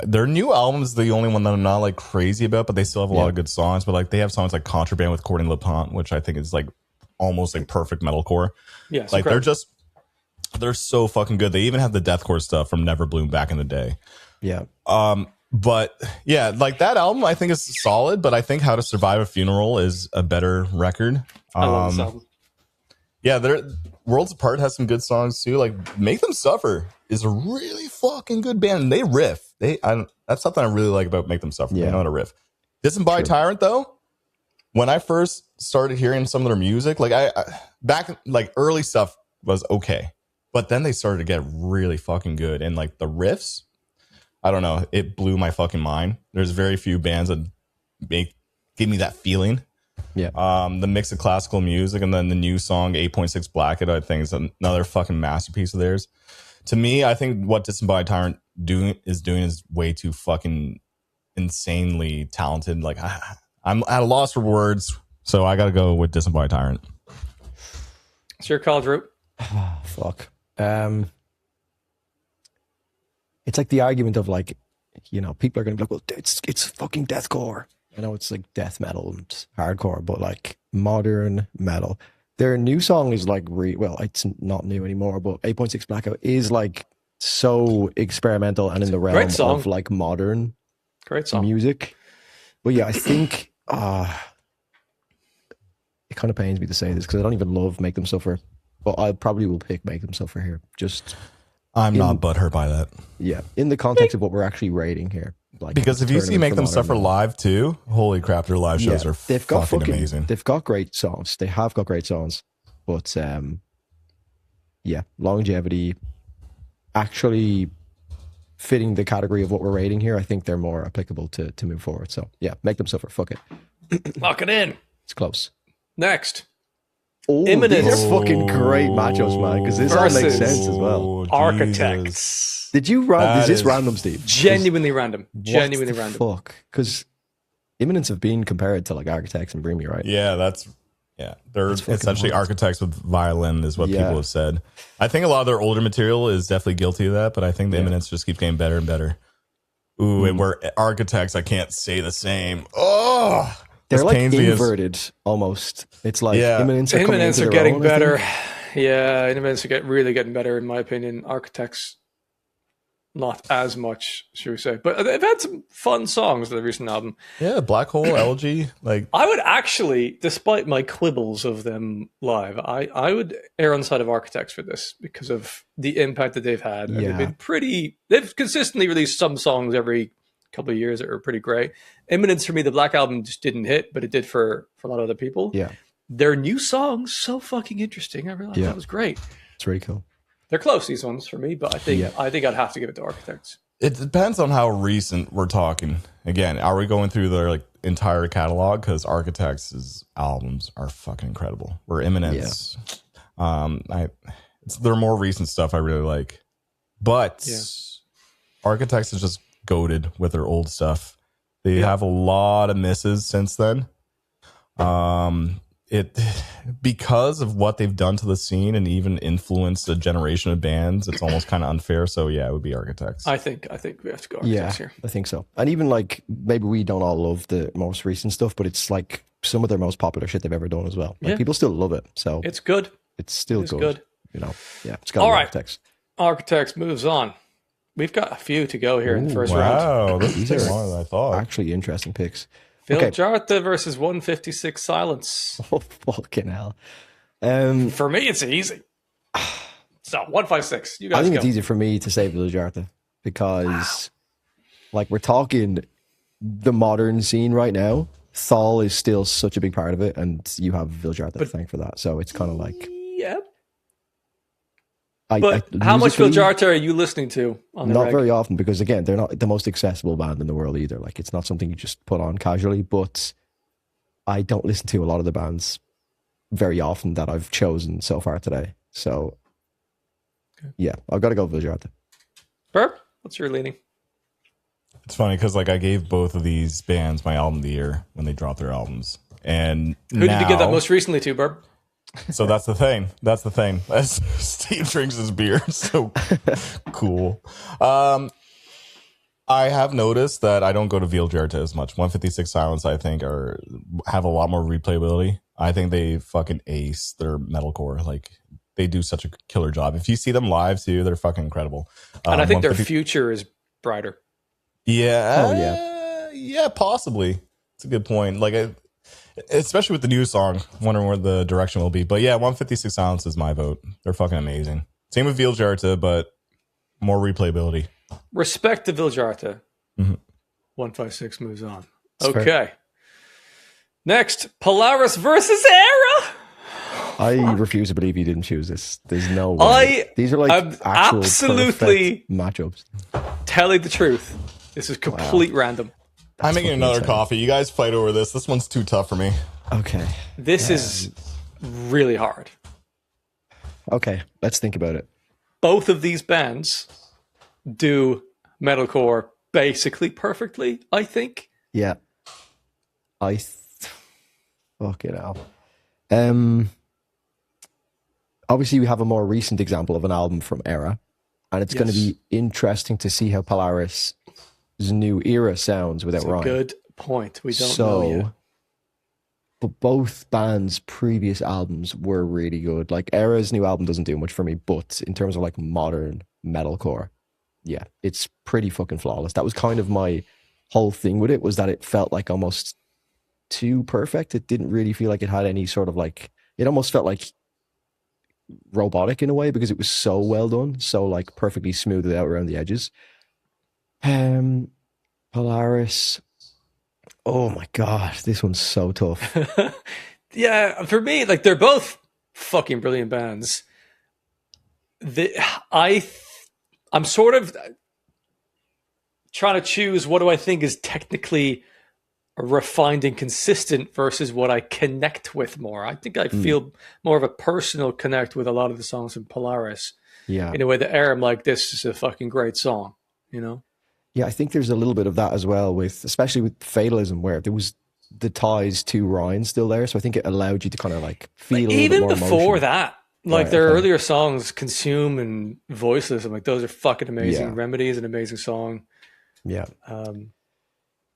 Their new album is the only one that I'm not like crazy about, but they still have a lot of good songs. But like they have songs like Contraband with Courtney LaPont, which I think is like almost like perfect metalcore. Yeah, like they're so fucking good. They even have the deathcore stuff from Never Bloom back in the day. Yeah. But yeah, like that album I think is solid, but I think How to Survive a Funeral is a better record. I love this album. Yeah, Worlds Apart has some good songs too. Like Make Them Suffer is a really fucking good band. And they riff. That's something I really like about Make Them Suffer. They know how to riff. Disembodied Tyrant though, when I first started hearing some of their music, like I back like early stuff was okay, but then they started to get really fucking good, and like the riffs, I don't know, it blew my fucking mind. There's very few bands that give me that feeling. Yeah. The mix of classical music and then the new song 8.6 Blackett, I think is another fucking masterpiece of theirs. To me, I think what Disembodied Tyrant is way too fucking insanely talented. Like I'm at a loss for words, so I got to go with Disembodied Tyrant. It's your call, Drew. Fuck. It's like the argument of like, you know, people are going to be like, well, it's fucking deathcore. I know it's like death metal and hardcore, but like modern metal. Their new song is like, well, it's not new anymore, but 8.6 Blackout is like so experimental and in the realm of like modern music. But yeah, I think it kind of pains me to say this because I don't even love Make Them Suffer, but I probably will pick Make Them Suffer here. I'm not butthurt by that. Yeah, in the context of what we're actually rating here. Like, because if you see Make Them Suffer live too, holy crap, their live shows are fucking amazing. They've got great songs. They have got great songs. But yeah, longevity, actually fitting the category of what we're rating here, I think they're more applicable to move forward. So yeah, Make Them Suffer. Fuck it. Lock it in. It's close. Next. Oh, Imminence. These are fucking great matchups, man, because this all makes sense as well. Architects. Did you run? Is this random, Steve? Genuinely random. Genuinely random. Fuck, because Imminence have been compared to like Architects and Brimmy, right? Yeah, they're essentially Architects with violin, is what people have said. I think a lot of their older material is definitely guilty of that, but I think the Imminence just keeps getting better and better. Ooh, and we're Architects. I can't say the same. Oh. They're like inverted almost. It's like Imminence are getting better. Yeah, Imminence are really getting better in my opinion. Architects, not as much, should we say? But they've had some fun songs in the recent album. Yeah, Black Hole, Elegy. Like I would actually, despite my quibbles of them live, I would err on the side of Architects for this because of the impact that they've had. And they've been they've consistently released some songs every couple of years that are pretty great. Imminence for me, the Black Album just didn't hit, but it did for a lot of other people. Yeah, their new songs so fucking interesting. I realized that was great. It's really cool. They're close, these ones for me, but I think I'd have to give it to Architects. It depends on how recent we're talking. Again, are we going through their like entire catalog? Because Architects' albums are fucking incredible. Where Imminence, it's their more recent stuff I really like, but Architects is just goated with their old stuff. They have a lot of misses since then. Because of what they've done to the scene and even influenced a generation of bands, it's almost kind of unfair. So yeah, it would be Architects. I think we have to go Architects here. I think so. And even like maybe we don't all love the most recent stuff, but it's like some of their most popular shit they've ever done as well. Like people still love it. So it's good. It's still good. You know, it's got Architects. Architects moves on. We've got a few to go here in the first round. Wow, these are more than I thought. Actually, interesting picks. Vildhjarta versus 156 Silence. Oh, fucking hell. For me, it's easy. So, 156. You guys I think go. it's easy for me to say Vildhjarta because, like, we're talking the modern scene right now. Thal is still such a big part of it, and you have Vildhjarta to thank for that. So it's kind of like, yeah. But how much Vildhjarta are you listening to on the Not very often, because again, they're not the most accessible band in the world either. Like, it's not something you just put on casually, but I don't listen to a lot of the bands very often that I've chosen so far today. So yeah, I've got to go Vildhjarta. Burp, what's your leaning? It's funny because like I gave both of these bands my album of the year when they dropped their albums. And who did you give that most recently to, Burp? So that's the thing. That's the thing. As Steve drinks his beer, so cool. I have noticed that I don't go to Vildhjarta as much. 156 Silence, I think, have a lot more replayability. I think they fucking ace their metalcore. Like, they do such a killer job. If you see them live too, they're fucking incredible. And I think their future is brighter. Yeah. Oh yeah. Yeah, possibly. It's a good point. Like, especially with the new song, wondering where the direction will be. But yeah, 156 Silence is my vote. They're fucking amazing. Same with Vildhjarta, but more replayability. Respect to Vildhjarta. Mm-hmm. 156 moves on. That's okay. fair. Next, Polaris versus ERRA. I refuse to believe you didn't choose this. There's no way. These are like actual absolutely matchups. Telling the truth. This is complete random. I'm making another coffee. You guys fight over this. This one's too tough for me. Okay. This is really hard. Okay, let's think about it. Both of these bands do metalcore basically perfectly, I think. Yeah. Fuck it out. Obviously, we have a more recent example of an album from ERRA, and it's going to be interesting to see how Polaris' new ERRA sounds without Ryan. Good point. We don't know yet. But both bands' previous albums were really good. Like, ERRA's new album doesn't do much for me, but in terms of like modern metalcore, yeah, it's pretty fucking flawless. That was kind of my whole thing with it, was that it felt like almost too perfect. It didn't really feel like it had any sort of like, it almost felt like robotic in a way, because it was so well done, so like perfectly smoothed out around the edges. Polaris, oh my god, this one's so tough. Yeah, for me, like, they're both fucking brilliant bands. I'm sort of trying to choose what do I think is technically refined and consistent versus what I connect with more. I think I feel more of a personal connect with a lot of the songs in Polaris. Yeah. In a way that I'm like, this is a fucking great song, you know? Yeah, I think there's a little bit of that as well, with especially with Fatalism, where there was the ties to Ryan still there. So I think it allowed you to kind of like feel a even little bit more before emotion. that. Like, their earlier songs, Consume and Voiceless, I'm like, those are fucking amazing. Yeah. Remedy is an amazing song. Yeah.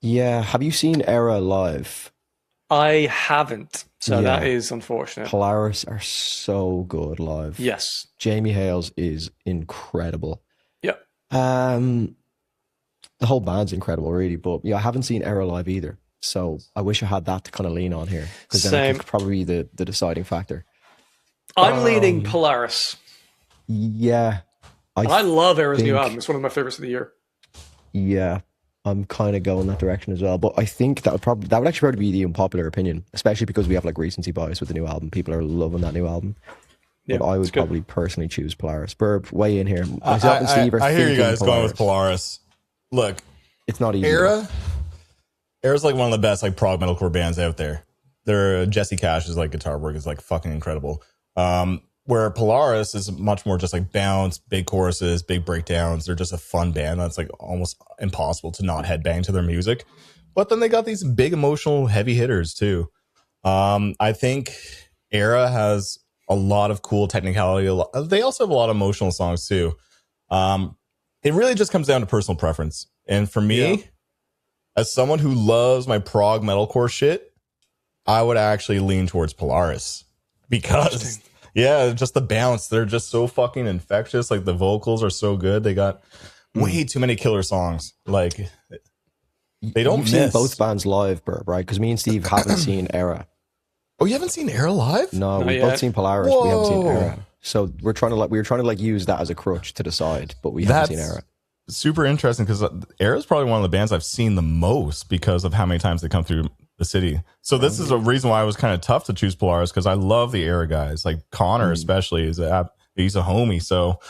Yeah. Have you seen ERRA live? I haven't, so that is unfortunate. Polaris are so good live. Yes. Jamie Hales is incredible. Yep. The whole band's incredible, really. But yeah, I haven't seen ERRA live either. So I wish I had that to kind of lean on here, because then it could probably be the deciding factor. I'm leaning Polaris. Yeah. I love ERRA's new album. It's one of my favorites of the year. Yeah. I'm kind of going that direction as well. But I think that would actually probably be the unpopular opinion, especially because we have like recency bias with the new album. People are loving that new album. But I would probably personally choose Polaris. Burb, weigh in here. Myself and Steve are I hear you guys Polaris. going with Polaris. Look, it's not easy. ERRA's like one of the best like prog metalcore bands out there. Their Jesse Cash's like guitar work is like fucking incredible. Where Polaris is much more just like bounce, big choruses, big breakdowns. They're just a fun band that's like almost impossible to not headbang to their music. But then they got these big emotional heavy hitters too. I think ERRA has a lot of cool technicality. They also have a lot of emotional songs too. It really just comes down to personal preference. And for me, as someone who loves my prog metalcore shit, I would actually lean towards Polaris, because just the bounce. They're just so fucking infectious. Like, the vocals are so good. They got way too many killer songs. Like, they don't miss. Seen both bands live, Burb, right? Because me and Steve haven't seen ERRA. Oh, you haven't seen ERRA live? No, we've both seen Polaris. Whoa. We haven't seen ERRA. So we were trying to use that as a crutch to decide, but we haven't seen ERRA. Super interesting, because ERRA is probably one of the bands I've seen the most because of how many times they come through the city. So this is a reason why it was kind of tough to choose Polaris, because I love the ERRA guys. Like Connor especially he's a homie. So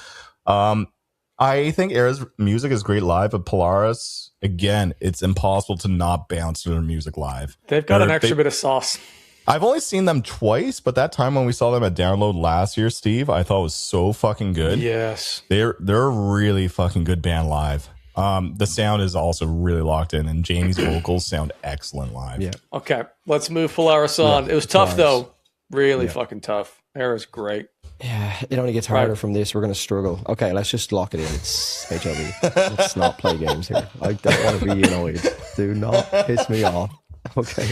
I think ERRA's music is great live, but Polaris, again, it's impossible to not bounce to their music live. They've got an extra bit of sauce. I've only seen them twice, but that time when we saw them at Download last year, Steve, I thought was so fucking good. Yes. They're a really fucking good band live. The sound is also really locked in, and Jamie's vocals sound excellent live. Yeah. Okay, let's move Polaris on. Yeah, it was tough, Polaris. though. Really fucking tough. ERRA's great. Yeah, it only gets harder from this. We're going to struggle. Okay, let's just lock it in. It's HLB. Let's not play games here. I don't want to be annoyed. Do not piss me off. Okay.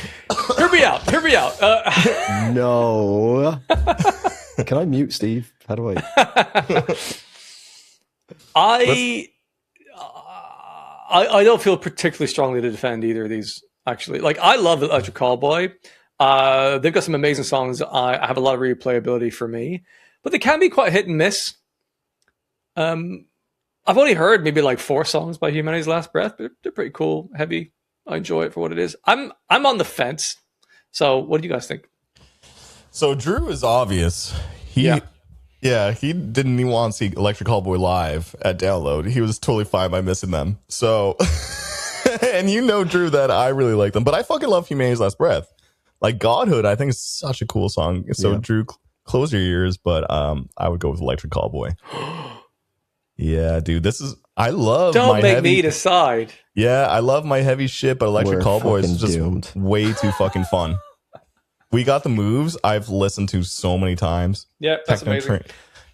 Hear me out. No. Can I mute Steve? How do I? I don't feel particularly strongly to defend either of these, actually. Like, I love Electric Callboy. They've got some amazing songs. I have a lot of replayability for me, but they can be quite hit and miss. I've only heard maybe like 4 songs by Humanity's Last Breath, but they're pretty cool, heavy. I enjoy it for what it is. I'm on the fence. So what do you guys think? So Drew is obvious. He didn't even want to see Electric Callboy live at Download. He was totally fine by missing them. So, and you know, Drew, that I really like them, but I fucking love Humanity's Last Breath. Like Godhood, I think is such a cool song. So Drew, close your ears, but I would go with Electric Callboy. Yeah, dude, I love. Don't make me decide. Yeah, I love my heavy shit, but Electric Callboy is just doomed. way too fucking fun. We Got the Moves. I've listened to so many times. Yeah, that's amazing.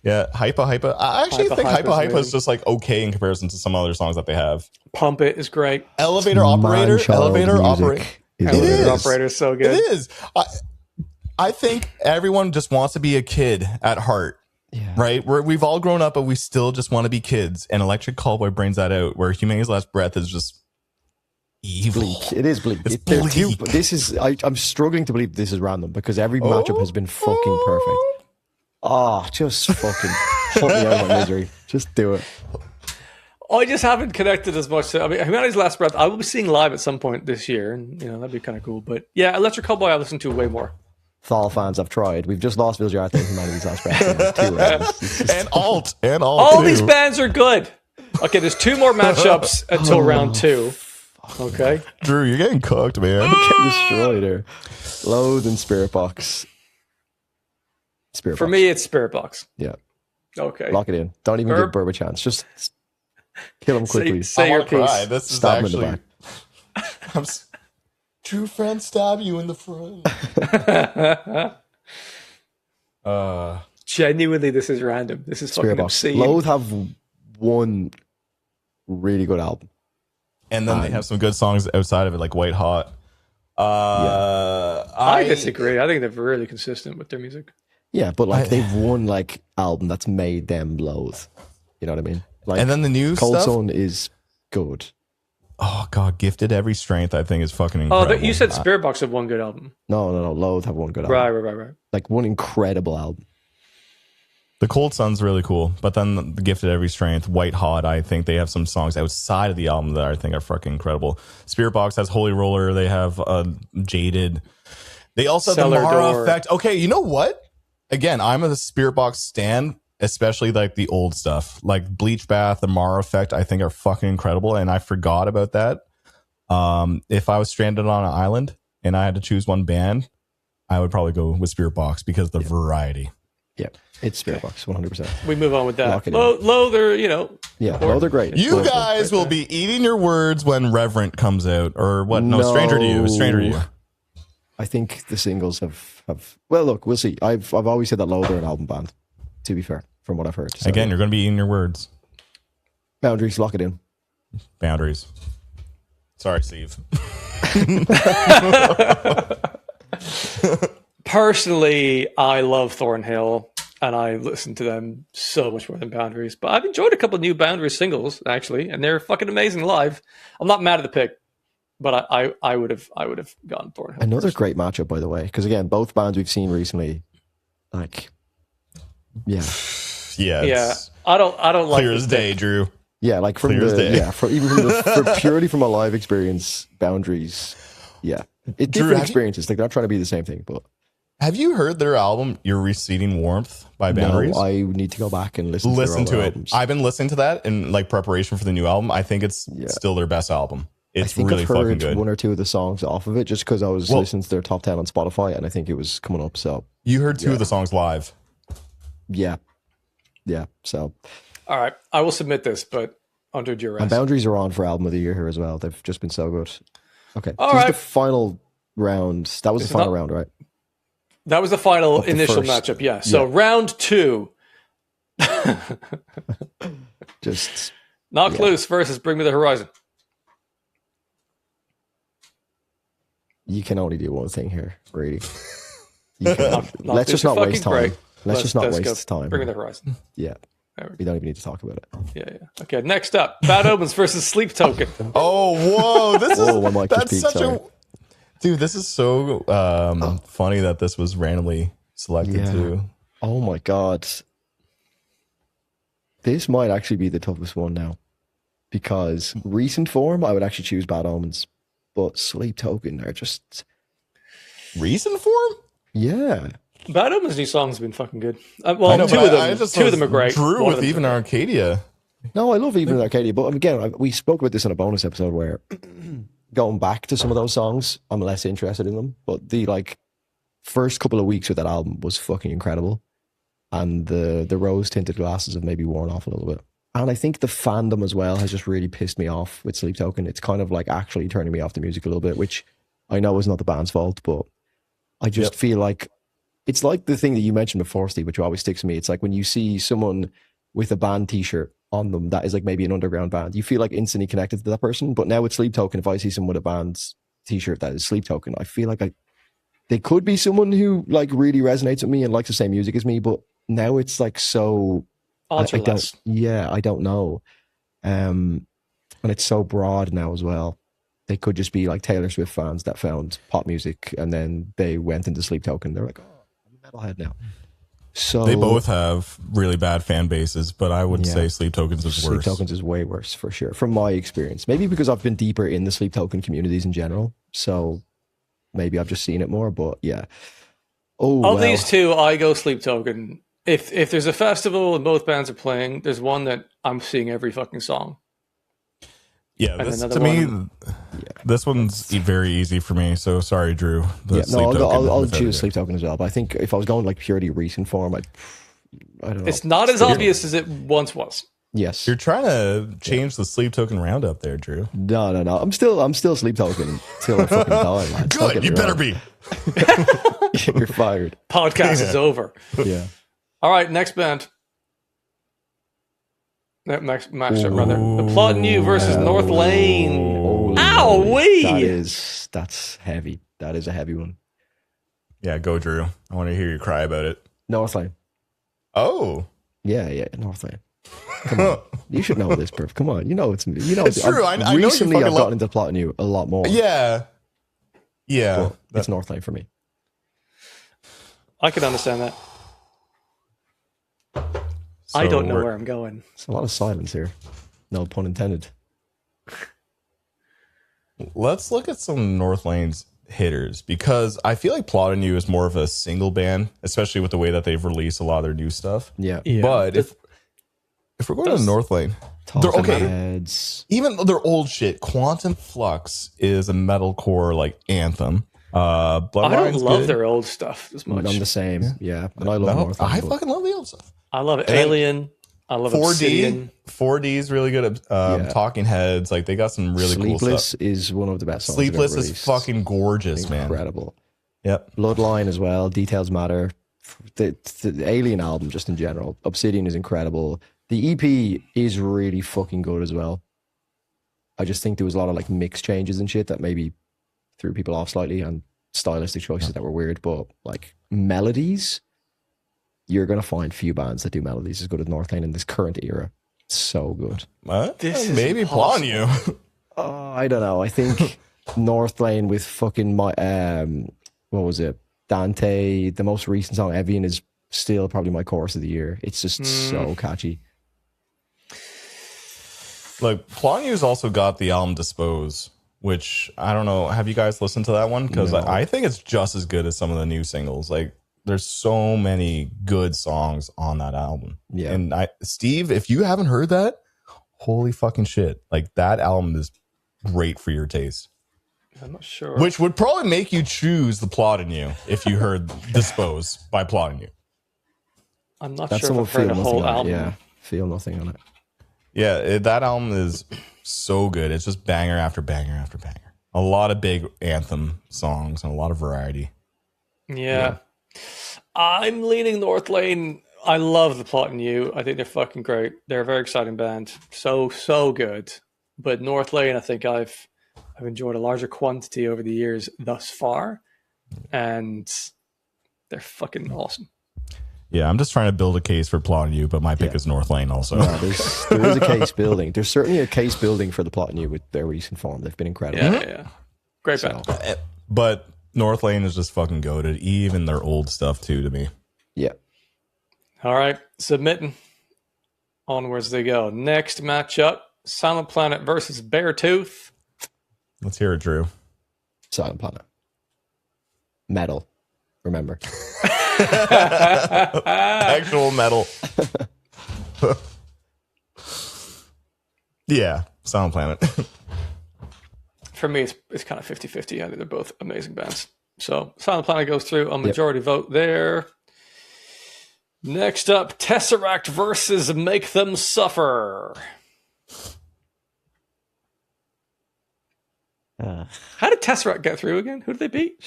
Yeah, Hypa. I actually think Hypa's Hypa is just like okay in comparison to some other songs that they have. Pump It is great. Elevator Operator. Elevator Operator is so good. It is. I think everyone just wants to be a kid at heart. Yeah. Right? We've all grown up, but we still just want to be kids. And Electric Callboy brings that out, where Humanity's Last Breath is just evil. Bleak. It is bleak. It's bleak. This is. I'm struggling to believe this is random because every matchup has been fucking perfect. Oh, just fucking put me out of my misery. Just do it. I just haven't connected as much to. I mean, Humanity's Last Breath, I will be seeing live at some point this year, and that'd be kind of cool. But yeah, Electric Callboy, I listen to way more. Thal fans, I've tried. We've just lost Vildhjarta and Humanity's Last Breath. In like 2 rounds. And Allt. All too. these bands are good. Okay, there's 2 more matchups until round 2. Okay. Drew, you're getting cooked, man. I'm getting destroyed here. Loathe and Spiritbox. For me, it's Spiritbox. Yeah. Okay. Lock it in. Don't even give Burb a chance. Just kill him quickly. Say your piece. This is Stab him actually. in the back. True friends stab you in the front. Genuinely, this is random. This is fucking Spiritbox. obscene. Loathe have one really good album. And then they have some good songs outside of it, like White Hot. I disagree. I think they're really consistent with their music. Yeah, but like they've one like album that's made them Loathe. You know what I mean? Like, and then the new Cold stuff. Sun is good. Oh God, Gifted Every Strength, I think is fucking incredible. Oh, you said Spiritbox have one good album. No. Loathe have one good album. Right. Like one incredible album. The Cold Sun's really cool, but then the Gifted Every Strength, White Hot, I think they have some songs outside of the album that I think are fucking incredible. Spiritbox has Holy Roller. They have Jaded. They also have the Mara Effect. Okay, you know what? Again, I'm a Spiritbox stan, especially like the old stuff. Like Bleach Bath, the Mara Effect, I think are fucking incredible, and I forgot about that. If I was stranded on an island and I had to choose one band, I would probably go with Spiritbox because of the variety. Yeah, it's Spiritbox, 100%. We move on with that. Loathe, they're, Yeah, Loathe are great. You guys will be eating your words when Reverent comes out, or what? No, Stranger to You. Stranger to You. I think the singles have. Well, look, we'll see. I've always said that Loathe are an album band. To be fair, from what I've heard. So. Again, you're going to be eating your words. Boundaries, lock it in. Boundaries. Sorry, Steve. Personally, I love Thornhill, and I listen to them so much more than Boundaries. But I've enjoyed a couple of new Boundaries singles, actually, and they're fucking amazing live. I'm not mad at the pick, but I would have gone Thornhill. Another great matchup, by the way, because again, both bands we've seen recently, like, yeah. I don't like clear as day, Drew. Yeah, like from clear as day. Yeah, purely from a live experience, Boundaries. Yeah, It's Drew, different experiences. Like, they're not trying to be the same thing, but have you heard their album "Your Receding Warmth" by Boundaries? no, I need to go back and listen to it. Albums. I've been listening to that in like preparation for the new album. I think it's still their best album. It's really fucking good. One or two of the songs off of it just because I was listening to their top 10 on Spotify and I think it was coming up. So you heard two of the songs live. Yeah. So all right, I will submit this, but under duress. And Boundaries are on for album of the year here as well. They've just been so good. Okay, all this right. is the final round. That was the final round, right? That was the final initial matchup. Yeah. So round 2. Just Knock Loose versus Bring Me the Horizon. You can only do one thing here, really. Let's just not waste time. Break. Let's just not waste time. Bring Me the Horizon. Yeah. We don't even need to talk about it. Yeah. Okay, next up, Bad Omens versus Sleep Token. Oh, whoa. That's such a... Dude, this is so funny that this was randomly selected too. Oh my God. This might actually be the toughest one now. Because recent form, I would actually choose Bad Omens. But Sleep Token are just... Recent form? Yeah. Bad Omens' new songs have been fucking good. Well, two of them are great. Drew with Even Arcadia. No, I love Even Arcadia. But again, we spoke about this in a bonus episode where going back to some of those songs, I'm less interested in them. But the first couple of weeks of that album was fucking incredible. And the rose-tinted glasses have maybe worn off a little bit. And I think the fandom as well has just really pissed me off with Sleep Token. It's kind of like actually turning me off the music a little bit, which I know is not the band's fault, but I just feel like it's like the thing that you mentioned before, Steve, which always sticks to me. It's like when you see someone with a band t-shirt on them that is like maybe an underground band, you feel like instantly connected to that person. But now with Sleep Token, if I see someone with a band's t-shirt that is Sleep Token, I feel like they could be someone who like really resonates with me and likes the same music as me, but now it's like so... I don't know. And it's so broad now as well. They could just be like Taylor Swift fans that found pop music and then they went into Sleep Token. They're like, oh, I'm a metalhead now. So they both have really bad fan bases, but I would say Sleep Tokens is worse. Sleep Tokens is way worse for sure, from my experience. Maybe because I've been deeper in the Sleep Token communities in general. So maybe I've just seen it more, but yeah. Of these two, I go Sleep Token. If there's a festival and both bands are playing, there's one that I'm seeing every fucking song. Yeah, this one's very easy for me. So sorry, Drew. I'll choose Sleep Token as well. But I think if I was going like purely recent form, I don't know. It's not as obvious as it once was. Yes, you're trying to change the Sleep Token roundup there, Drew. No. I'm still Sleep Token till I fucking die. Man. Good, you better be. You're fired. Podcast is over. Yeah. All right, next band. Next matchup, rather. The Plot New versus Northlane. Ow-wee! That's heavy. That is a heavy one. Yeah, go, Drew. I want to hear you cry about it. Northlane. Oh. Yeah, Northlane. Come on. You should know this, Perf. Come on. You know it's me. You know it's true. I know recently I've gotten into Plot New a lot more. Yeah. But it's Northlane for me. I can understand that. So I don't know where I'm going. There's a lot of silence here. No pun intended. Let's look at some Northlane's hitters, because I feel like Plot on You is more of a single band, especially with the way that they've released a lot of their new stuff. Yeah. But if we're going to Northlane, they're okay. Heads. Even their old shit, Quantum Flux is a metalcore like anthem. I don't love their old stuff as much. I'm the same. Yeah. And I love Northlane. I fucking love the old stuff. I love it. Alien. I love 4D. Obsidian. 4D is really good at Talking Heads. Like, they got some really cool stuff. Sleepless is one of the best songs. Sleepless is fucking gorgeous, man. Incredible. Yep. Bloodline as well. Details Matter. The Alien album, just in general. Obsidian is incredible. The EP is really fucking good as well. I just think there was a lot of like mix changes and shit that maybe threw people off slightly, and stylistic choices that were weird, but like melodies, you're going to find few bands that do melodies as good as Northlane in this current era. So good. This maybe Plot on You. I don't know. I think Northlane with fucking what was it? Dante, the most recent song, Evian, is still probably my chorus of the year. It's just so catchy. Like, Plot on You's also got the album Dispose, which I don't know. Have you guys listened to that one? Because No. I think it's just as good as some of the new singles. Like, there's so many good songs on that album. Yeah. And Steve, if you haven't heard that, holy fucking shit. Like, that album is great for your taste. I'm not sure. Which would probably make you choose the Plot in You if you heard Dispose by Plot in You. I'm not That's sure if I've heard a whole album. Yeah, Feel Nothing on it. Yeah, that album is so good. It's just banger after banger after banger. A lot of big anthem songs and a lot of variety. Yeah. I'm leaning Northlane. I love the Plot in You. I think they're fucking great. They're a very exciting band. So good. But Northlane, I think I've enjoyed a larger quantity over the years thus far. And they're fucking awesome. Yeah, I'm just trying to build a case for Plot in You, but my pick is Northlane also. No, there is a case building. There's certainly a case building for the Plot in You with their recent form. They've been incredible. Yeah. Great band. But Northlane is just fucking goated. Even their old stuff too, to me. Yeah. All right. Submitting. Onwards they go. Next matchup, Silent Planet versus Beartooth. Let's hear it, Drew. Silent Planet. Metal. Remember. Actual metal. Yeah, Silent Planet. For me, it's kind of 50-50. I think they're both amazing bands. So Silent Planet goes through a majority vote there. Next up, Tesseract versus Make Them Suffer. How did Tesseract get through again? Who did they beat?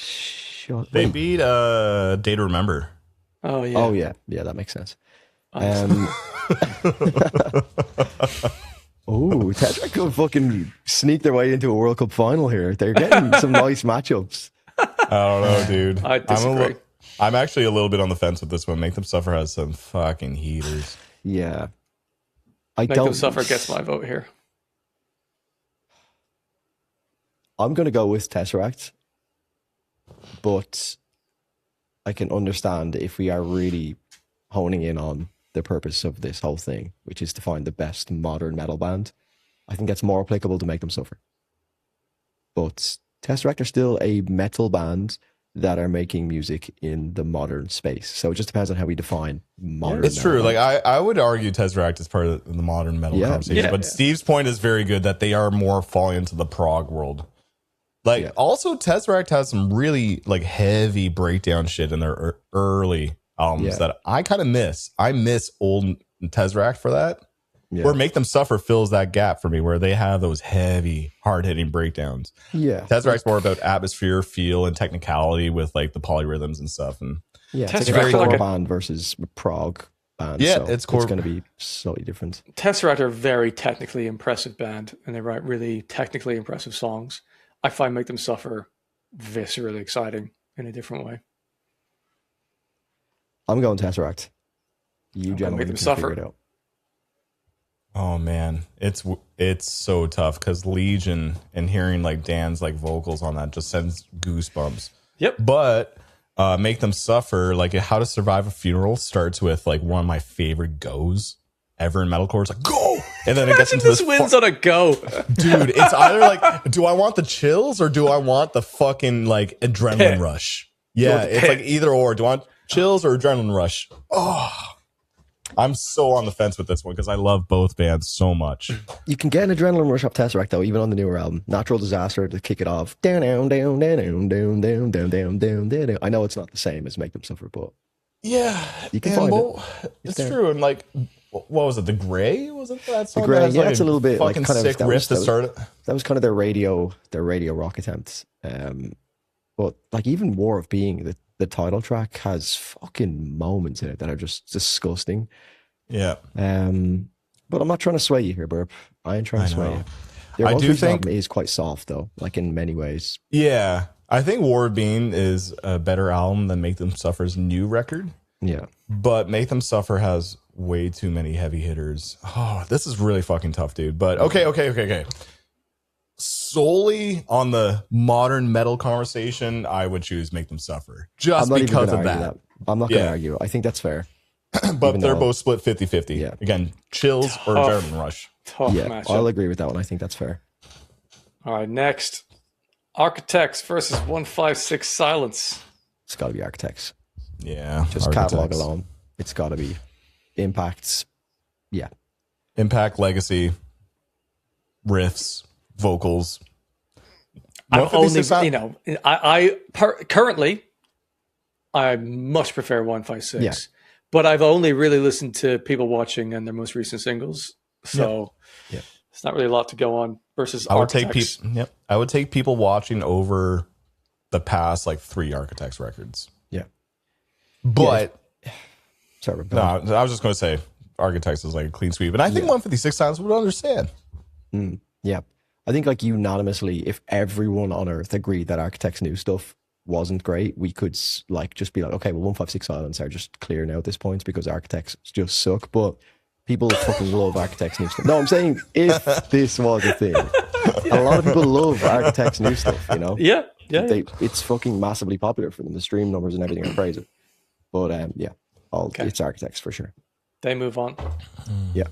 They beat Day to Remember. Oh, yeah. Oh, yeah. Yeah, that makes sense. Tesseract could fucking sneak their way into a World Cup final here. They're getting some nice matchups. I don't know, dude. I disagree. I'm actually a little bit on the fence with this one. Make Them Suffer has some fucking heaters. Yeah. Make Them Suffer gets my vote here. I'm going to go with Tesseract, but I can understand if we are really honing in on the purpose of this whole thing, which is to find the best modern metal band. I think that's more applicable to Make Them Suffer. But Tesseract are still a metal band that are making music in the modern space. So it just depends on how we define modern. It's metal true. band. Like I would argue Tesseract is part of the modern metal conversation. But Steve's point is very good that they are more falling into the prog world. Like also Tesseract has some really like heavy breakdown shit in their early albums that I kind of miss. I miss old Tesseract for that. Where Make Them Suffer fills that gap for me, where they have those heavy, hard-hitting breakdowns. Yeah, Tesseract's more about atmosphere, feel, and technicality with like the polyrhythms and stuff. And it's like a very core band versus a prog band. Yeah, so it's going to be slightly different. Tesseract are a very technically impressive band, and they write really technically impressive songs. I find Make Them Suffer viscerally exciting in a different way. I'm going Tesseract. You gentlemen can figure it out. Oh man, it's so tough because Legion and hearing like Dan's like vocals on that just sends goosebumps. Yep. But Make Them Suffer, like How to Survive a Funeral starts with like one of my favorite goes ever in metalcore. It's like go, and then it gets into this wins on a go, dude. It's either like, do I want the chills or do I want the fucking like adrenaline rush? Yeah, it's like either or. Do I want chills or adrenaline rush? Oh. I'm so on the fence with this one because I love both bands so much. You can get an adrenaline rush off Tesseract though, even on the newer album, Natural Disaster, to kick it off. Down, down, down, down, down, down, down, down, down, down. I know it's not the same as Make Them Suffer, but yeah, you can find it. It's true. And like, what was it? The Gray? Was it that song? The Gray, yeah, it's a little bit fucking like kind sick of riff to start it. That was kind of their radio rock attempt. But like even War of Being, the title track has fucking moments in it that are just disgusting. Yeah. But I'm not trying to sway you here, Burp. I ain't trying to sway you. Their I do think it is quite soft though, like in many ways. Yeah. I think War of Being is a better album than Make Them Suffer's new record. Yeah. But Make Them Suffer has way too many heavy hitters. Oh, this is really fucking tough, dude. But okay. Solely on the modern metal conversation, I would choose Make Them Suffer. Just because of that. I'm not going to argue. I think that's fair. But they're both split 50-50. Yeah. Again, chills or adrenaline rush. Tough matchup. I'll agree with that one. I think that's fair. All right, next. Architects versus 156 Silence. It's got to be Architects. Yeah. Just catalog alone. It's got to be Impact's. Yeah. Impact, legacy, riffs, vocals. I've only, currently, I much prefer 156. Yeah. But I've only really listened to People Watching and their most recent singles. So it's not really a lot to go on versus Architects. I would take People Watching over the past like 3 Architects records. Yeah. But sorry, no, I was just going to say Architects is like a clean sweep. And I think 156 Silence would understand. Yeah. I think like unanimously, if everyone on Earth agreed that Architects' new stuff wasn't great, we could like just be like, okay, well, 156 Silence are just clear now at this point because Architects just suck. But people fucking love Architects' new stuff. No, I'm saying if this was a thing, a lot of people love Architects' new stuff, you know? Yeah. It's fucking massively popular for them. The stream numbers and everything are crazy. But it's Architects for sure. They move on. Yeah.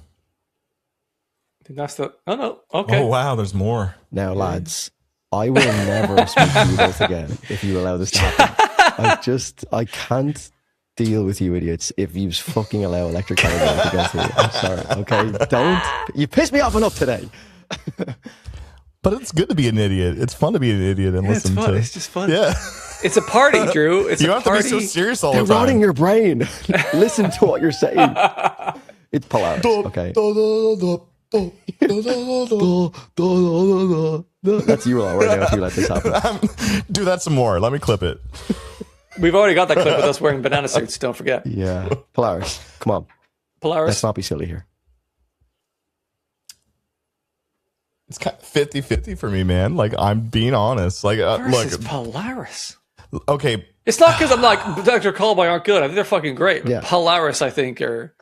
I think that's the... Oh, no. Okay. Oh, wow. There's more. Now, lads, I will never speak to you both again if you allow this to happen. I can't deal with you idiots if you fucking allow Electric Callboy to go through. I'm sorry, okay? Don't. You piss me off enough today. But it's good to be an idiot. It's fun to be an idiot and listen it's fun. to... It's just fun. Yeah. It's a party, Drew. It's you a don't party. have to be so serious all They're the time. rotting your brain. Listen to what you're saying. It's Polaris, okay? That's you all right now if you let this happen. Do that some more. Let me clip it. We've already got that clip with us wearing banana suits, don't forget. Yeah. Polaris, come on. Polaris. Let's not be silly here. It's kind of 50-50 for me, man. Like, I'm being honest. Like, Versus look. Polaris. Okay. It's not because I'm like, Dr. Callboy aren't good. I think they're fucking great. But Yeah. Polaris, I think, are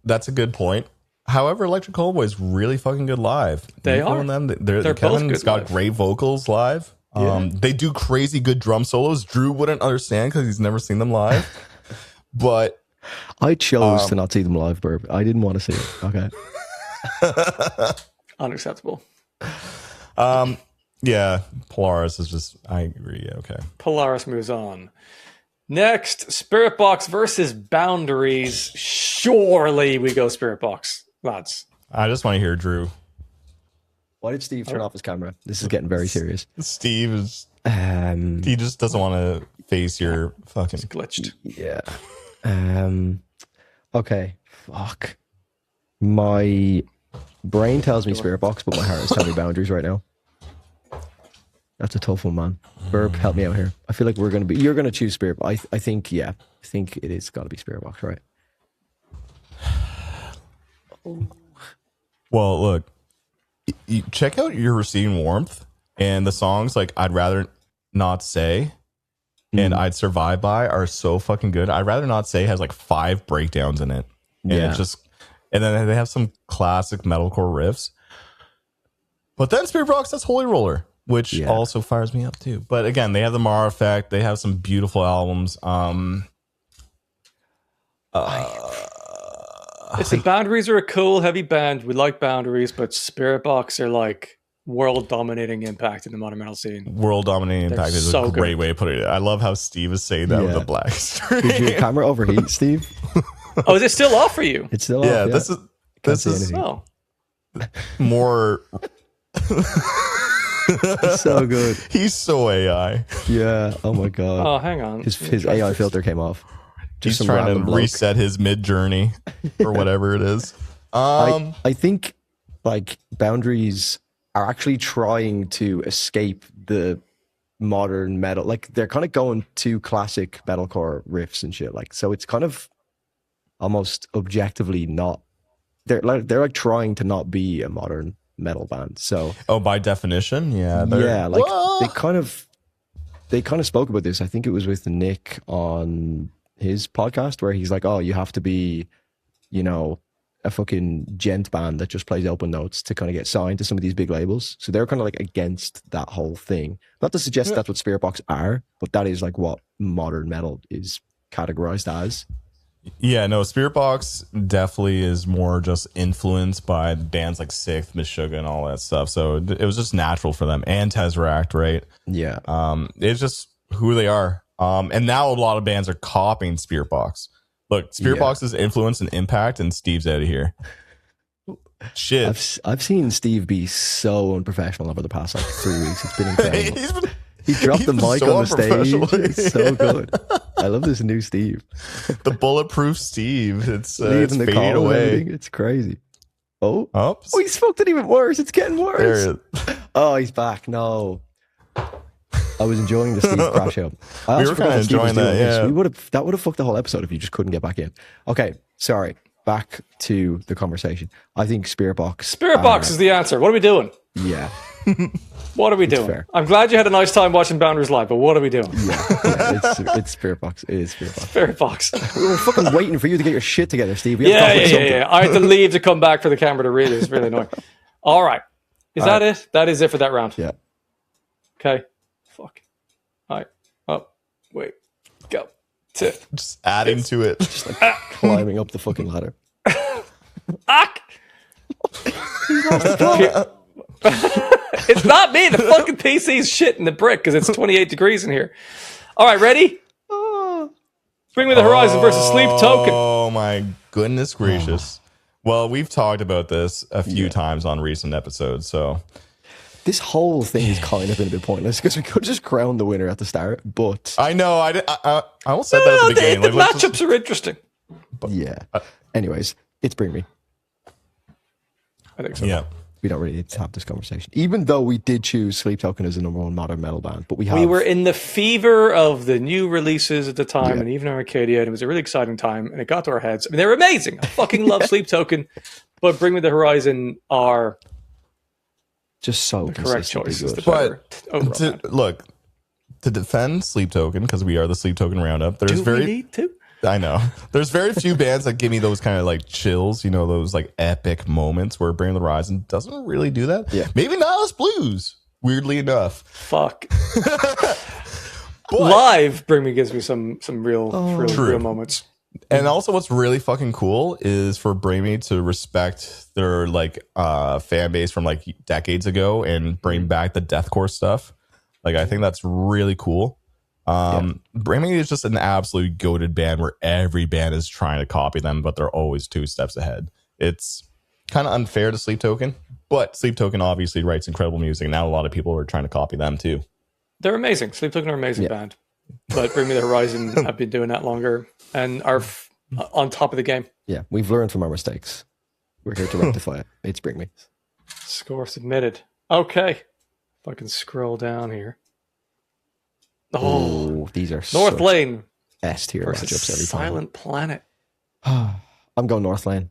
that's a good point. However, Electric Callboy is really fucking good live. They Nico are. And them, They're Kevin's both good got live. great vocals live. Yeah. They do crazy good drum solos. Drew wouldn't understand because he's never seen them live. But I chose to not see them live, Burb. I didn't want to see it. Okay. Unacceptable. Yeah, Polaris is just, I agree. Yeah, okay. Polaris moves on. Next, Spiritbox versus Boundaries. Surely we go Spiritbox, lads. I just want to hear Drew. Why did Steve turn off his camera? This is getting very serious. Steve is, he just doesn't want to face your fucking... It's glitched. Yeah. Okay. Fuck. My brain tells me Spiritbox, but my heart is telling me Boundaries right now. That's a tough one, man. Burb, help me out here. I feel like you're going to choose Spirit. I think it is got to be Spiritbox, right? Well, look, you check out You're Receiving Warmth and the songs like I'd Rather Not Say and I'd Survive By are so fucking good. I'd Rather Not Say has like 5 breakdowns in it. And Yeah. it's just, and then they have some classic metalcore riffs. But then Spiritbox has Holy Roller, which also fires me up too. But again, they have the Mara Effect. They have some beautiful albums. Listen, Boundaries are a cool, heavy band. We like Boundaries, but Spiritbox are like world-dominating impact in the modern metal scene. World dominating impact is so a great good. way of putting it. I love how Steve is saying that with a black string. Did your camera overheat, Steve? Oh, is it still off for you? It's still Yeah, off. this is anything. Oh, more. It's so good. He's so AI. Yeah. Oh my god. oh, hang on. His AI filter came off. He's some trying to random bloke. reset his mid journey or whatever it is. I think like Boundaries are actually trying to escape the modern metal. Like they're kind of going to classic metalcore riffs and shit. Like so, it's kind of almost objectively not. They're like trying to not be a modern metal band. So by definition, yeah, like Whoa! they kind of spoke about this. I think it was with Nick on his podcast where he's like, oh, you have to be, a fucking gent band that just plays open notes to kind of get signed to some of these big labels. So they're kind of like against that whole thing. Not to suggest that's what Spiritbox are, but that is like what modern metal is categorized as. Yeah, no, Spiritbox definitely is more just influenced by bands like Sixth, Meshuggah, and all that stuff. So it was just natural for them, and Tesseract, right? Yeah. It's just who they are. And now a lot of bands are copying Spiritbox. Look, Spiritbox's influence and impact, and Steve's out of here. Shit. I've seen Steve be so unprofessional over the past like 3 weeks. It's been incredible. He dropped the mic so on the stage. It's so good. I love this new Steve. The bulletproof Steve. It's Leaving the fading call away. It's crazy. Oh, Oops. he smoked it even worse. It's getting worse. There it is. Oh, he's back. No. I was enjoying the Steve crash out. We were kind of enjoying that, yeah. That would have fucked the whole episode if you just couldn't get back in. Okay, sorry. Back to the conversation. I think Spiritbox. Spiritbox is the answer. What are we doing? Yeah. What are we doing? Fair. I'm glad you had a nice time watching Boundaries Live, but what are we doing? Yeah, it's Spiritbox. It is Spiritbox. Spiritbox. We were fucking waiting for you to get your shit together, Steve. We Yeah. have to talk about something. I had to leave to come back for the camera to read it. It's really annoying. All right. Is that it? That is it for that round. Yeah. Okay. Fuck. All right. Up. Wait. Go. Sit. Just adding to it. Just like climbing up the fucking ladder. Ack! It's not me. The fucking PC's shit in the brick because it's 28 degrees in here. All right, ready? Bring Me the Horizon versus Sleep Token. Oh my goodness gracious. Well, we've talked about this a few times on recent episodes, so This whole thing has kind of been a bit pointless because we could just crown the winner at the start, but I know I almost said that at the beginning. The Like, let's matchups are interesting. yeah. Anyways, it's Bring Me. I think so. yeah. We don't really need to have this conversation, even though we did choose Sleep Token as the number one modern metal band. But we were in the fever of the new releases at the time, Yeah. and even Arcadia, and it was a really exciting time, and it got to our heads. I mean, they were amazing. I fucking love Sleep Token, but Bring Me the Horizon are just so the correct consistently choices. good. The better overall band. Look, to defend Sleep Token, because we are the Sleep Token Roundup, there's Do we need to? I know. There's very few bands that give me those kind of like chills, you know, those like epic moments where Bring the Horizon doesn't really do that. Yeah. Maybe Nihilus Blues, weirdly enough. Fuck. But, Live, Bring Me gives me some real True. moments. and also what's really fucking cool is for Bring Me to respect their like fan base from like decades ago and bring back the deathcore stuff. Like I think that's really cool. Bring Me is just an absolute goated band where every band is trying to copy them, but they're always 2 steps ahead. It's kind of unfair to Sleep Token, but Sleep Token obviously writes incredible music. Now a lot of people are trying to copy them too. They're amazing. Sleep Token are an amazing band. But Bring Me the Horizon have been doing that longer and are on top of the game. Yeah, we've learned from our mistakes. We're here to rectify it. It's Bring Me. Score submitted. Okay. If I can scroll down here. Oh, these are Northlane S tier versus matchups every time. Silent Planet. I'm going Northlane.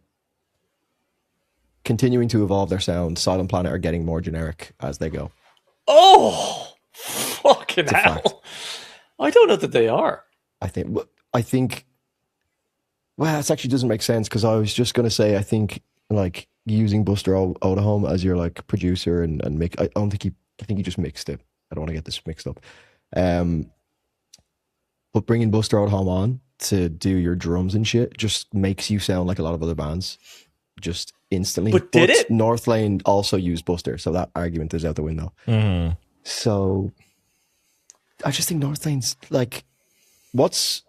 Continuing to evolve their sound, Silent Planet are getting more generic as they go. Oh, fucking a hell. fact. I don't know that they are. I think well, that actually doesn't make sense because I was just going to say I think like using Buster Odahome as your like producer and make I think he just mixed it. I don't want to get this mixed up. But bringing Buster Odahome on to do your drums and shit just makes you sound like a lot of other bands just instantly. But did it? Northlane also used Buster, so that argument is out the window. Mm-hmm. So I just think Northlane's like what's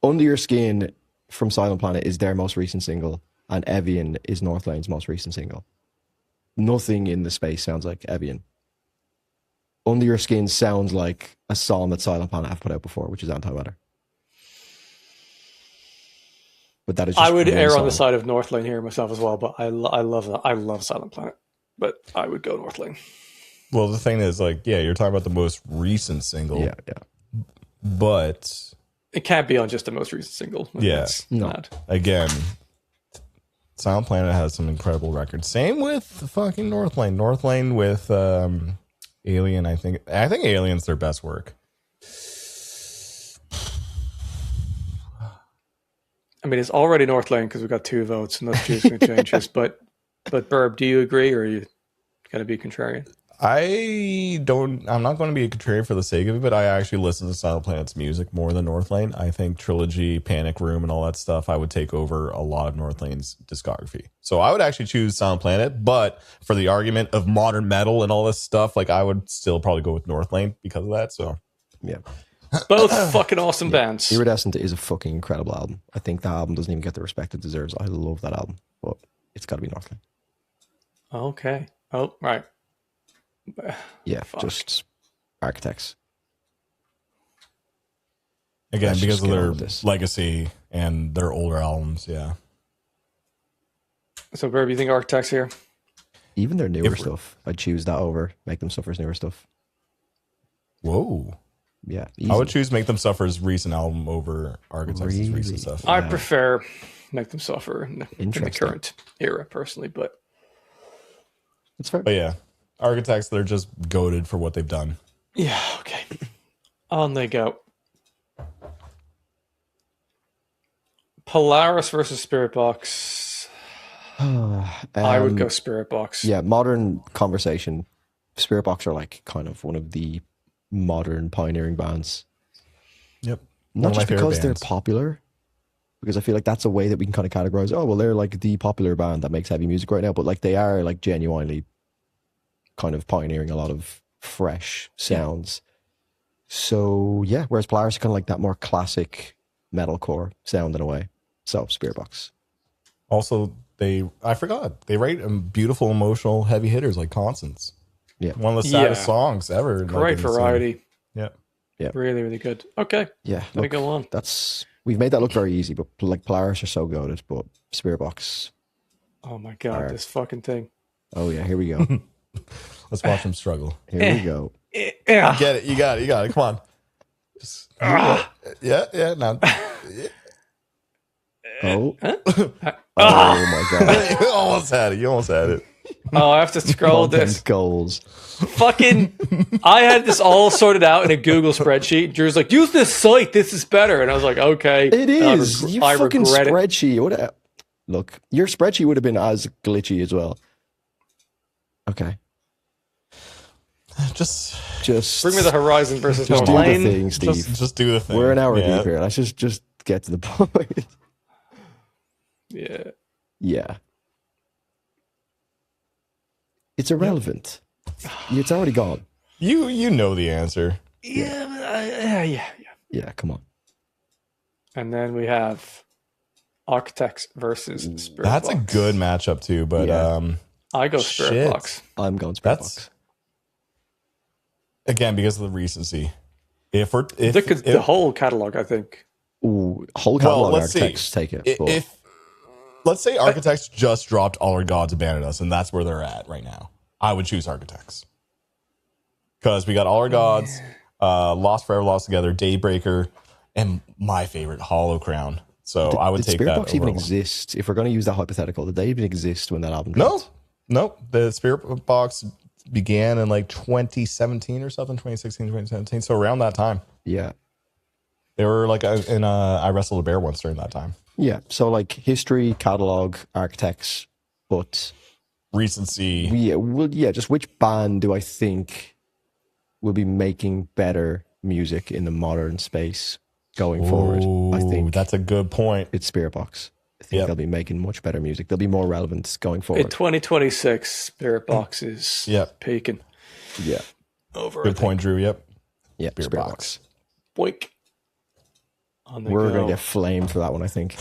Under Your Skin from Silent Planet is their most recent single, and Evian is Northlane's most recent single. Nothing in the space sounds like Evian. Under Your Skin sounds like a song that Silent Planet have put out before, which is Antimatter. But that is just I would one err on song. the side of Northlane here myself as well, but I love Silent Planet. But I would go Northlane. Well, the thing is, like, yeah, you're talking about the most recent single. Yeah. But It can't be on just the most recent single. Yeah. That's No. mad. again, Silent Planet has some incredible records. Same with fucking Northlane. Northlane with Alien, I think Alien's their best work. I mean, it's already Northlane because we've got 2 votes, and those 2 is going to change this. But Burb, do you agree, or are you going to be contrarian? I'm not going to be a contrarian for the sake of it, but I actually listen to Silent Planet's music more than Northlane. I think Trilogy, Panic Room, and all that stuff, I would take over a lot of Northlane's discography. So I would actually choose Silent Planet, but for the argument of modern metal and all this stuff, like I would still probably go with Northlane because of that. So Yeah. Both fucking awesome bands. Iridescent is a fucking incredible album. I think that album doesn't even get the respect it deserves. I love that album, but it's got to be Northlane. Okay. Oh, right. Yeah, Fuck. just Architects. again, Let's because just of get on their with this. legacy and their older albums, yeah. So, Burb, you think Architects here? Even their newer If- stuff, I'd choose that over Make Them Suffer's newer stuff. Whoa. Yeah, I would easy. choose Make Them Suffer's recent album over Architects' Really? recent stuff. I Yeah. prefer Make Them Suffer in the Interesting. current era, personally, but It's fair. But yeah, Architects, they're just goated for what they've done. yeah, okay. On they go. Polaris versus Spiritbox. I would go Spiritbox. Yeah, modern conversation. Spiritbox are like kind of one of the modern pioneering bands. Yep. Not One of my just favorite because they're bands. popular, because I feel like that's a way that we can kind of categorize. Oh, well, they're like the popular band that makes heavy music right now, but like they are like genuinely kind of pioneering a lot of fresh sounds. So yeah, whereas Polaris are kind of like that more classic metalcore sound in a way. So Spiritbox. Also, I forgot, they write beautiful, emotional, heavy hitters like Constance. Yeah. One of the saddest Yeah. songs ever. like, Great in the scene. variety. Yeah. Really, really good. Okay, Yeah, let me look, go on. we've made that look very easy, but like Polaris are so goated, but Spiritbox. Oh my god, Alright. this fucking thing. Oh yeah, here we go. Let's watch them struggle. Here we go. Yeah. Get it. You got it. Come on. Just, yeah. Now, Oh. Oh my god. you almost had it. Oh, I have to scroll Content this. goals. Fucking, I had this all sorted out in a Google spreadsheet. Drew's like, use this site. This is better. And I was like, okay. It And I is. reg- You I fucking regret it. spreadsheet. Look, your spreadsheet would have been as glitchy as well. Okay. Just Bring me the Horizon versus Just do the Northlane. thing, Steve. just do the thing. We're an hour Yeah. deep here. Let's just get to the point. Yeah. Yeah. It's irrelevant. It's already gone. You know the answer. Yeah. Yeah, come on. And then we have Architects versus Spiritbox. That's a good matchup too, but Yeah. I go Shit. Spiritbox. I'm going Spiritbox. That's again because of the recency. If The whole catalog, I think. Ooh, whole catalog let's see. Architects take it. but if let's say Architects just dropped All Our Gods Abandoned Us, and that's where they're at right now, I would choose Architects because we got All Our Gods, Lost Forever, Lost Together, Daybreaker, and my favorite, Hollow Crown. So I would did take that. Spiritbox even over. exist? If we're going to use that hypothetical, did they even exist when that album No, dropped? nope. The Spiritbox began in like 2017 or something, 2016, 2017. So around that time, Yeah. they were like I Wrestled a Bear once during that time. Yeah. So like history, catalog, Architects, but Recency. just which band do I think will be making better music in the modern space going forward? I think that's a good point. it's Spiritbox. I think Yep. they'll be making much better music. They'll be more relevant going In forward. 2026, Spiritbox is Yep. peaking Yeah. over. Good point, Drew. Yep. Yeah. Spiritbox. Boink. On the We're go. going to get flamed for that one, I think.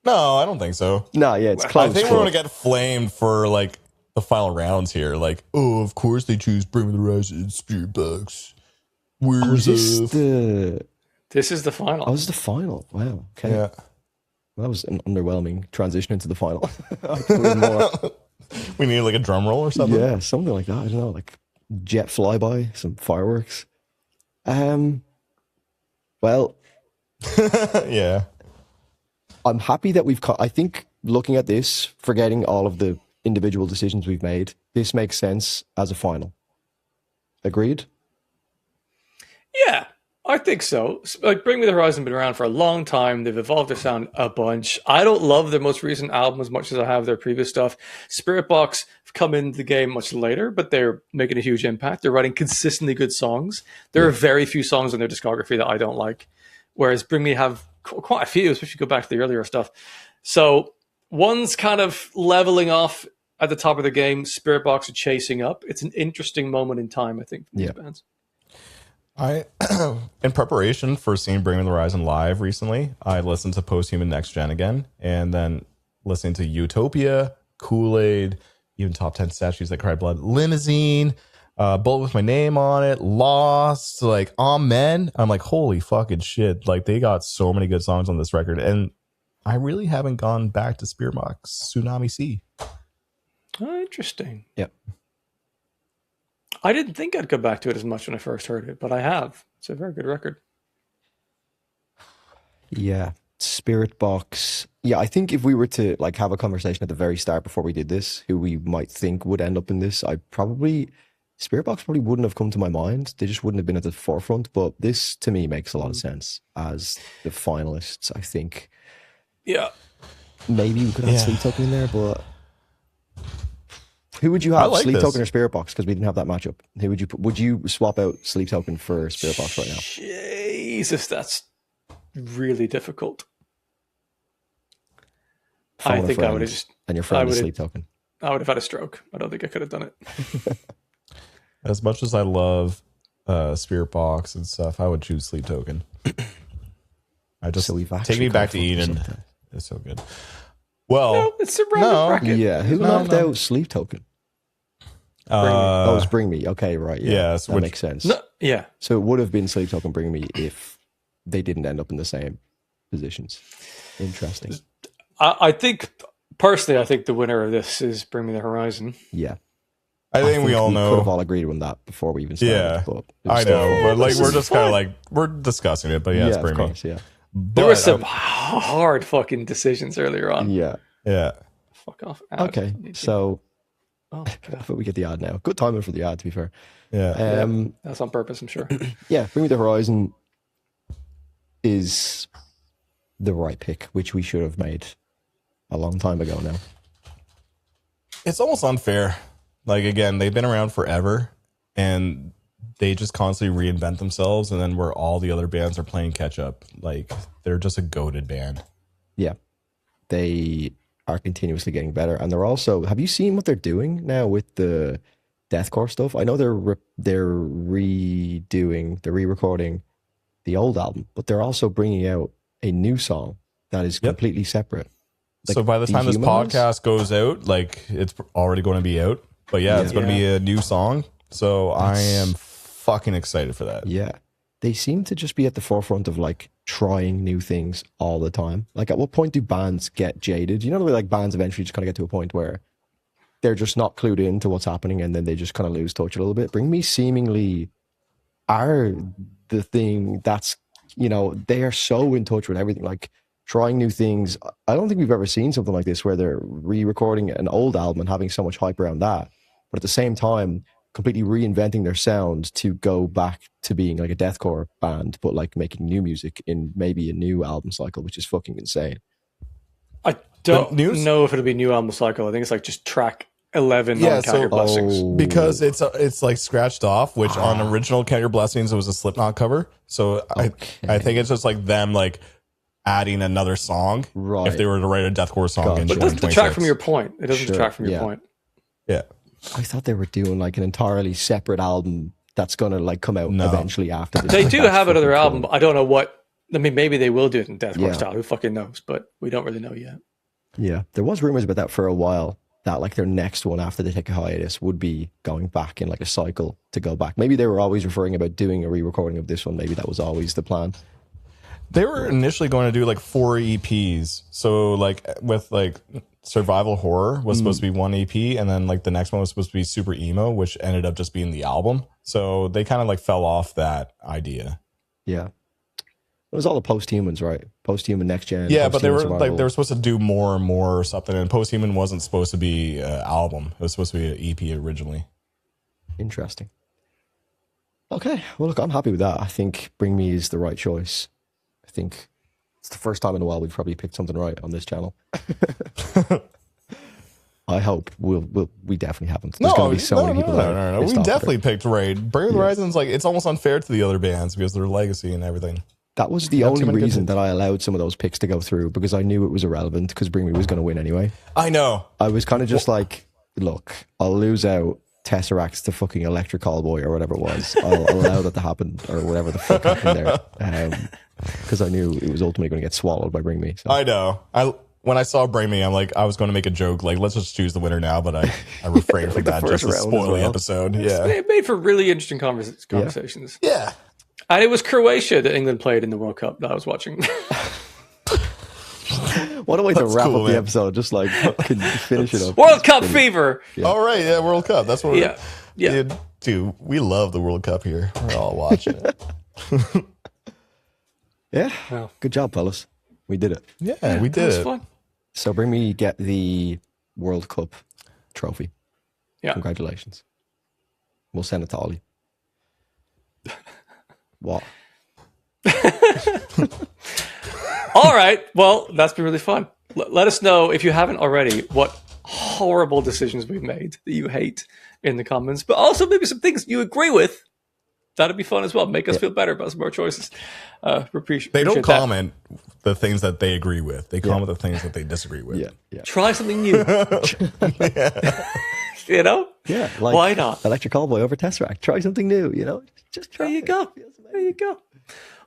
No, I don't think so. No, yeah, it's I close. think we're but- gonna get flamed for like the final rounds here. Like, oh, of course they choose Bring Me the Horizon, Spiritbox. Where's this the This is the final. Oh, this is the final. Wow. Okay. yeah? Well, that was an underwhelming transition into the final. I expected more. We need like a drum roll or something. Yeah, something like that. I don't know, like jet flyby, some fireworks. Well, Yeah. I'm happy that I think looking at this, forgetting all of the individual decisions we've made, this makes sense as a final. Agreed? Yeah, I think so. Like, Bring Me the Horizon been around for a long time. They've evolved their sound a bunch. I don't love their most recent album as much as I have their previous stuff. Spiritbox have come into the game much later, but they're making a huge impact. They're writing consistently good songs. There are very few songs on their discography that I don't like, whereas Bring Me have quite a few, especially if you go back to the earlier stuff. So one's kind of leveling off at the top of the game. Spiritbox are chasing up. It's an interesting moment in time, I think, for these bands. I, in preparation for seeing Bring Me the Horizon live recently, I listened to Posthuman Next Gen again, and then listening to Utopia, Kool-Aid, even Top 10 Statues That Cry Blood, Limousine, Bullet With My Name on It, Lost, like Amen. I'm like, holy fucking shit. Like, they got so many good songs on this record, and I really haven't gone back to Spiritbox Tsunami Sea. Oh, interesting. Yep. I didn't think I'd go back to it as much when I first heard it, but I have. It's a very good record. Yeah. Spiritbox. Yeah, I think if we were to like have a conversation at the very start before we did this, who we might think would end up in this, Spiritbox probably wouldn't have come to my mind. They just wouldn't have been at the forefront. But this, to me, makes a lot of sense as the finalists, I think. Yeah. Maybe we could have Sleep Token in there, but who would you have, Sleep Token or Spiritbox? Because we didn't have that matchup. Who would you put? Would you swap out Sleep Token for Spiritbox right now? Jesus, that's really difficult. Phone I think I would have just... And your friend is Sleep Token. I would have had a stroke. I don't think I could have done it. As much as I love Spiritbox and stuff, I would choose Sleep Token. I just take me back to Eden. It's so good. Well, no, it's a random bracket. Yeah, who knocked out Sleep Token? It's Bring Me. Okay, right. Yeah, that makes sense. No, yeah. So it would have been Sleep Token, Bring Me if they didn't end up in the same positions. Interesting. I think, personally, the winner of this is Bring Me the Horizon. Yeah. I think we all know. Could have all agreed on that before we even started. Yeah, I know. But like, we're just kind of like, we're discussing it, but yeah, it's Bring Me. Yeah. There were some hard fucking decisions earlier on. Yeah. Fuck off. Okay, so but we get the ad now. Good timing for the ad, to be fair. Yeah. That's on purpose, I'm sure. Yeah, Bring Me the Horizon is the right pick, which we should have made a long time ago now. It's almost unfair. Like, again, they've been around forever, and they just constantly reinvent themselves, and then where all the other bands are playing catch up. Like, they're just a goated band. Yeah. They are continuously getting better, and they're also, have you seen what they're doing now with the deathcore stuff? I know they're re-recording the old album, but they're also bringing out a new song that is completely separate. Like, so by the time this podcast goes out, like, it's already going to be out. But yeah, it's going to be a new song. So I am fucking excited for that. Yeah. They seem to just be at the forefront of like trying new things all the time. Like, at what point do bands get jaded? You know the way like bands eventually just kind of get to a point where they're just not clued into what's happening, and then they just kind of lose touch a little bit. Bring Me seemingly are the thing that's, you know, they are so in touch with everything, like trying new things. I don't think we've ever seen something like this where they're re-recording an old album and having so much hype around that, but at the same time completely reinventing their sound to go back to being like a deathcore band, but like making new music in maybe a new album cycle, which is fucking insane. I don't know if it'll be new album cycle. I think it's like just track 11 on Count Your Blessings. Because it's like scratched off, which on original Count Your Blessings, it was a Slipknot cover. So I think it's just like them like adding another song if they were to write a deathcore song in 2026. But it doesn't detract from your point. It doesn't detract from your point. Yeah. I thought they were doing like an entirely separate album that's going to like come out eventually after this. They do have another album, but I don't know what. I mean, maybe they will do it in deathcore style. Who fucking knows? But we don't really know yet. Yeah. There was rumors about that for a while, that like their next one after they take a hiatus would be going back in like a cycle to go back. Maybe they were always referring about doing a re-recording of this one. Maybe that was always the plan. They were initially going to do like 4 EPs. So like with like Survival Horror was supposed to be 1 EP, and then like the next one was supposed to be Super Emo, which ended up just being the album. So they kind of like fell off that idea. Yeah. It was all the Posthumans, right? Posthuman Next Gen. Yeah, but they were like they were supposed to do more and more or something, and Posthuman wasn't supposed to be an album. It was supposed to be an EP originally. Interesting. Okay, well, look, I'm happy with that. I think Bring Me is the right choice. I think it's the first time in a while we've probably picked something right on this channel. I hope we definitely haven't. There's going to be so many people that we definitely picked right. Bring Horizon's like, it's almost unfair to the other bands because of their legacy and everything. That was the only reason that I allowed some of those picks to go through, because I knew it was irrelevant, because Bring Me was going to win anyway. I know. I was kind of just like, look, I'll lose out Tesseract to fucking Electric Callboy or whatever it was. I'll allow that to happen, or whatever the fuck happened there. Because I knew it was ultimately going to get swallowed by Bring Me. So. I know. When I saw Bring Me, I'm like, I was going to make a joke, like, let's just choose the winner now, but I refrained from that just to spoil the episode. Yeah. It made for really interesting conversations. Yeah. And it was Croatia that England played in the World Cup that I was watching. What a way to wrap up the episode. Just like finish it up. World Cup fever. Yeah. All right. Yeah. World Cup. That's what we're... Yeah. Dude, we love the World Cup here. We're all watching it. Yeah. Wow. Good job, fellas. We did it. Yeah, we did it. Was fun. So Bring Me get the World Cup trophy. Yeah. Congratulations. We'll send it to Ollie. What? All right. Well, that's been really fun. Let us know, if you haven't already, what horrible decisions we've made that you hate in the comments, but also maybe some things you agree with. That'd be fun as well. Make us feel better about some more choices. They don't comment the things that they agree with. They comment the things that they disagree with. Yeah. Try something new. You know? Yeah. Like why not? Electric Callboy over Tesseract. Try something new, you know? Just try. There you go. There you go.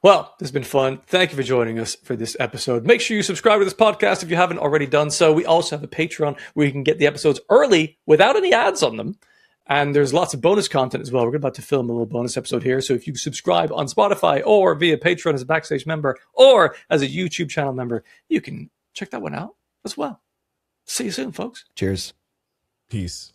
Well, this has been fun. Thank you for joining us for this episode. Make sure you subscribe to this podcast if you haven't already done so. We also have a Patreon where you can get the episodes early without any ads on them. And there's lots of bonus content as well. We're about to film a little bonus episode here. So if you subscribe on Spotify or via Patreon as a Backstage member or as a YouTube channel member, you can check that one out as well. See you soon, folks. Cheers. Peace.